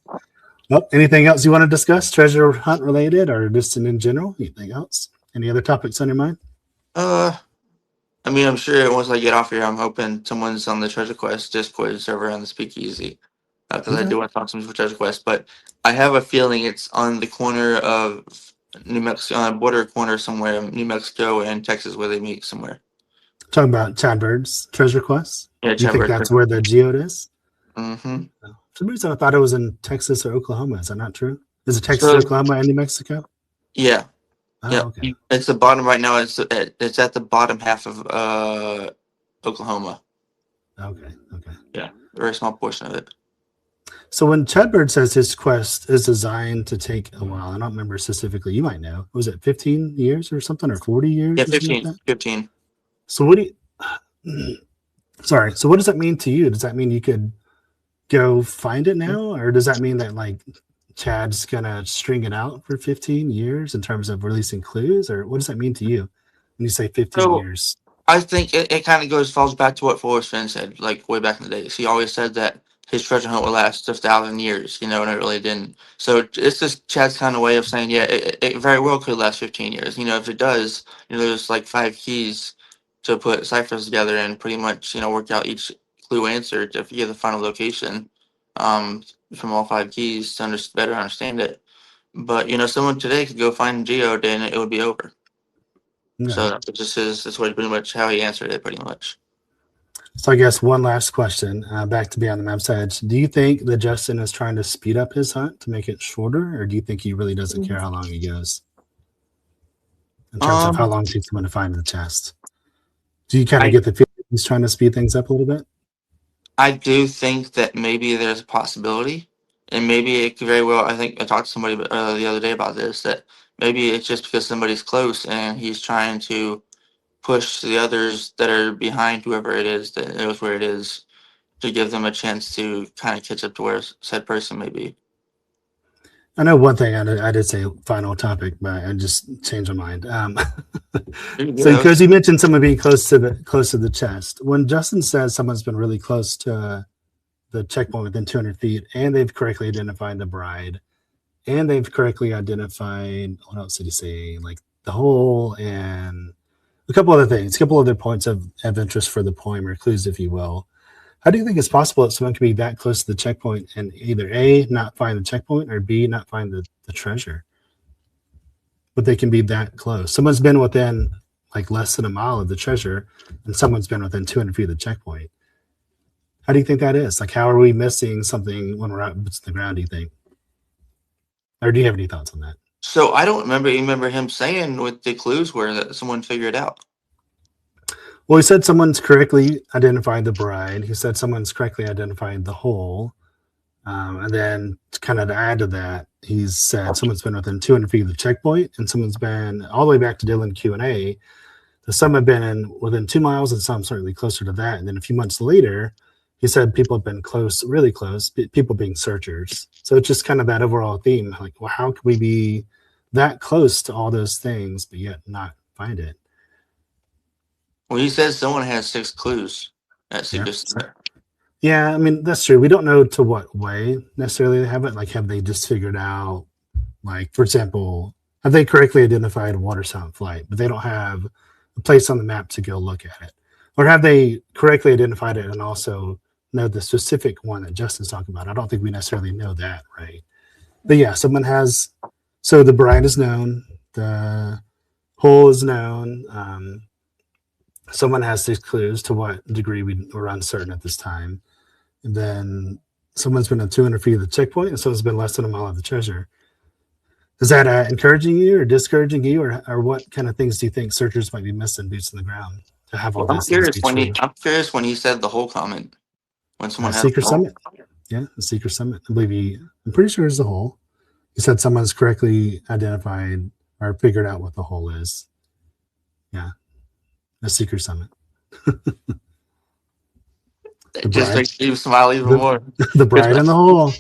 Speaker 1: Well, anything else you want to discuss, treasure hunt related, or just in general? Anything else? Any other topics on your mind?
Speaker 2: I mean, I'm sure once I get off here, I'm hoping someone's on the Treasure Quest Discord server on the Speakeasy because I
Speaker 1: Okay.
Speaker 2: do want to talk some for Treasure Quest. But I have a feeling it's on the corner of New Mexico, on a border corner somewhere, New Mexico and Texas, where they meet somewhere.
Speaker 1: Talking about Chad Bird's treasure quest.
Speaker 2: Yeah,
Speaker 1: You think that's where the geode is?
Speaker 2: Mm-hmm.
Speaker 1: For some reason, I thought it was in Texas or Oklahoma. Is that not true? Is it Texas,
Speaker 2: So
Speaker 1: Oklahoma, and New Mexico?
Speaker 2: yeah,
Speaker 1: Oh,
Speaker 2: yeah,
Speaker 1: okay.
Speaker 2: it's the bottom right now. It's at the bottom half of Oklahoma.
Speaker 1: Okay. Okay.
Speaker 2: Yeah, a very small portion of it.
Speaker 1: So when Chad Bird says his quest is designed to take a while, I don't remember specifically. You might know. Was it 15 years or something, or 40 years
Speaker 2: Yeah,
Speaker 1: or something like
Speaker 2: 15,
Speaker 1: that?
Speaker 2: 15.
Speaker 1: So what do you? Sorry. So what does that mean to you? Does that mean you could go find it now, or does that mean that like Chad's gonna string it out for 15 years in terms of releasing clues, or what does that mean to you when you say 15
Speaker 2: So
Speaker 1: years?
Speaker 2: I think it kind of falls back to what Forrest Fenn said, like way back in the days. He always said that his treasure hunt would last 1,000 years, and it really didn't. So it's just Chad's kind of way of saying, yeah, it very well could last 15 years. If it does, there's like 5 keys to put ciphers together and pretty much, work out each clue answer to get the final location um, from all 5 keys to better understand it. But, someone today could go find Geode and it would be over.
Speaker 1: Okay.
Speaker 2: So that's just that's what pretty much how he answered it, pretty much.
Speaker 1: So I guess one last question, back to Beyond the Map's Edge. Do you think that Justin is trying to speed up his hunt to make it shorter, or do you think he really doesn't care how long he goes in terms of how
Speaker 2: Um,
Speaker 1: long it takes him to find the chest? Do you kind of
Speaker 2: I
Speaker 1: get the feeling he's trying to speed things up a little bit?
Speaker 2: I do think that maybe there's a possibility, and maybe it could very well. I think I talked to somebody the other day about this, that maybe it's just because somebody's close and he's trying to push the others that are behind whoever it is that knows where it is to give them a chance to kind of catch up to where said person may be.
Speaker 1: I know one thing. I did say final topic, but I just changed my mind. So
Speaker 2: Yeah.
Speaker 1: because you mentioned someone being close to the chest, when Justin says someone's been really close to the checkpoint within 200 feet, and they've correctly identified the bride, and they've correctly identified what else did he say? Like the hole and a couple other things, a couple other points of interest for the poem or clues, if you will. How do you think it's possible that someone can be that close to the checkpoint and either A, not find the checkpoint, or B, not find the treasure? But they can be that close. Someone's been within like less than a mile of the treasure, and someone's been within 200 feet of the checkpoint. How do you think that is? Like, how are we missing something when we're out in the ground, do you think? Or do you have any thoughts on that?
Speaker 2: So I don't remember him saying what the clues were that someone figured out.
Speaker 1: Well, he said someone's correctly identified the bride. He said someone's correctly identified the hole. And then, kind of to add to that, he's said someone's been within 200 feet of the checkpoint, and someone's been all the way back to Dylan Q&A. So some have been within 2 miles, and some certainly closer to that. And then a few months later, he said people have been close, really close, people being searchers. So it's just kind of that overall theme. Like, well, how can we be that close to all those things, but yet not find it?
Speaker 2: Well, he says someone has 6 clues at
Speaker 1: Yeah.
Speaker 2: Secret Center.
Speaker 1: Yeah, I mean, that's true. We don't know to what way necessarily they have it. Like, have they just figured out, like, for example, have they correctly identified a water sound flight, but they don't have a place on the map to go look at it? Or have they correctly identified it and also know the specific one that Justin's talking about? I don't think we necessarily know that, right? But yeah, someone has, so the bride is known, the hole is known. Someone has 6 clues. To what degree we're uncertain at this time. And then someone's been at 200 feet of the checkpoint, and someone's been less than a mile of the treasure. Is that encouraging you or discouraging you, or what kind of things do you think searchers might be missing boots on the ground to have all
Speaker 2: Well, I'm
Speaker 1: those things
Speaker 2: curious
Speaker 1: be
Speaker 2: when
Speaker 1: true?
Speaker 2: he said the whole comment. When someone has
Speaker 1: Seeker
Speaker 2: the whole.
Speaker 1: Summit. Yeah, the Seeker Summit. I believe I'm pretty sure it's the hole. He said someone's correctly identified or figured out what the hole is. Yeah, the Seeker Summit. The
Speaker 2: It just
Speaker 1: bride,
Speaker 2: makes you smile even
Speaker 1: the,
Speaker 2: more.
Speaker 1: the bride in the hole.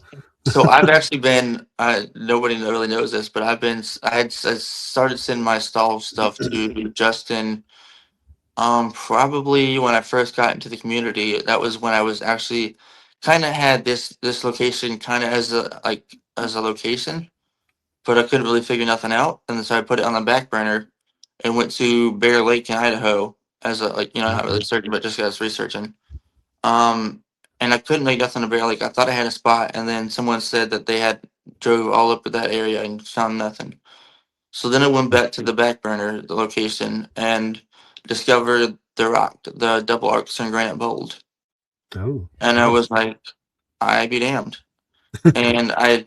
Speaker 2: So I've actually been. Nobody really knows this, but I started sending my stall stuff to Justin. Probably when I first got into the community, that was when I was actually kind of had this location kind of as a location, but I couldn't really figure nothing out, and so I put it on the back burner and went to Bear Lake in Idaho as a not
Speaker 1: Okay.
Speaker 2: really searching, but just as researching. Um, and I couldn't make nothing of Bear Lake. I thought I had a spot, and then someone said that they had drove all up to that area and found nothing. So then I went back to the back burner, the location, and discovered the rock, the double arc granite bold.
Speaker 1: Oh,
Speaker 2: And I
Speaker 1: okay.
Speaker 2: was like, I be damned. And I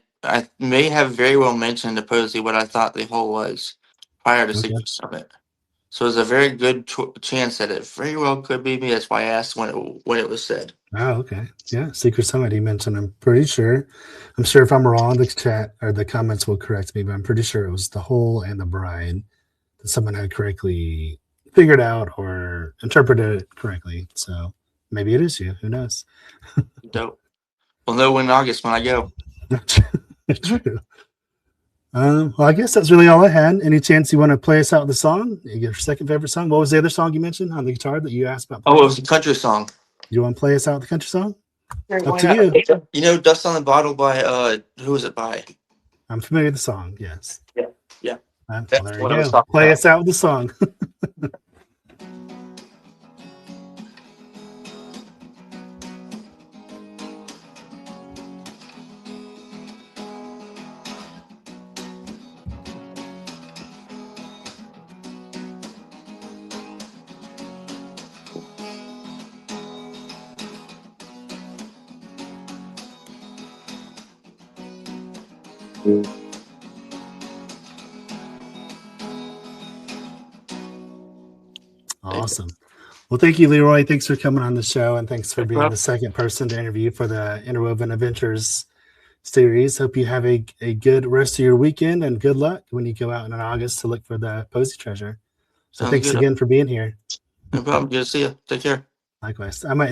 Speaker 2: may have very well mentioned supposedly what I thought the hole was prior to
Speaker 1: Okay.
Speaker 2: Secret Summit. So there's a very good chance that it very well could be me. That's why I asked when it was said.
Speaker 1: Oh, okay. Yeah, Secret Summit he mentioned. I'm pretty sure. I'm sure if I'm wrong, the chat or the comments will correct me, but I'm pretty sure it was the hole and the bride that someone had correctly figured out or interpreted it correctly. So maybe it is you. Who knows?
Speaker 2: Dope. We'll know in August when I go.
Speaker 1: True. Well, I guess that's really all I had. Any chance you want to play us out with the song? Your second favorite song? What was the other song you mentioned on the guitar that you asked about
Speaker 2: Oh,
Speaker 1: playing?
Speaker 2: it was a country song.
Speaker 1: You want to play us out with the country song?
Speaker 2: Sure,
Speaker 1: Up
Speaker 2: why
Speaker 1: to
Speaker 2: not?
Speaker 1: you.
Speaker 2: You know, "Dust on the Bottle" by who was it by?
Speaker 1: I'm familiar with the song. Yes.
Speaker 2: Yeah, yeah.
Speaker 1: Well,
Speaker 2: That's
Speaker 1: there you
Speaker 2: what I was
Speaker 1: go.
Speaker 2: talking
Speaker 1: Play
Speaker 2: about.
Speaker 1: us out with the song. Awesome. Well, thank you, LeeRoy. Thanks for coming on the show, and thanks for being the second person to interview for the Interwoven Adventures series. Hope you have a good rest of your weekend, and good luck when you go out in August to look for the Posey treasure. So
Speaker 2: Sounds
Speaker 1: thanks
Speaker 2: good.
Speaker 1: again for being here.
Speaker 2: No problem. Good to see you. Take care.
Speaker 1: Likewise. I might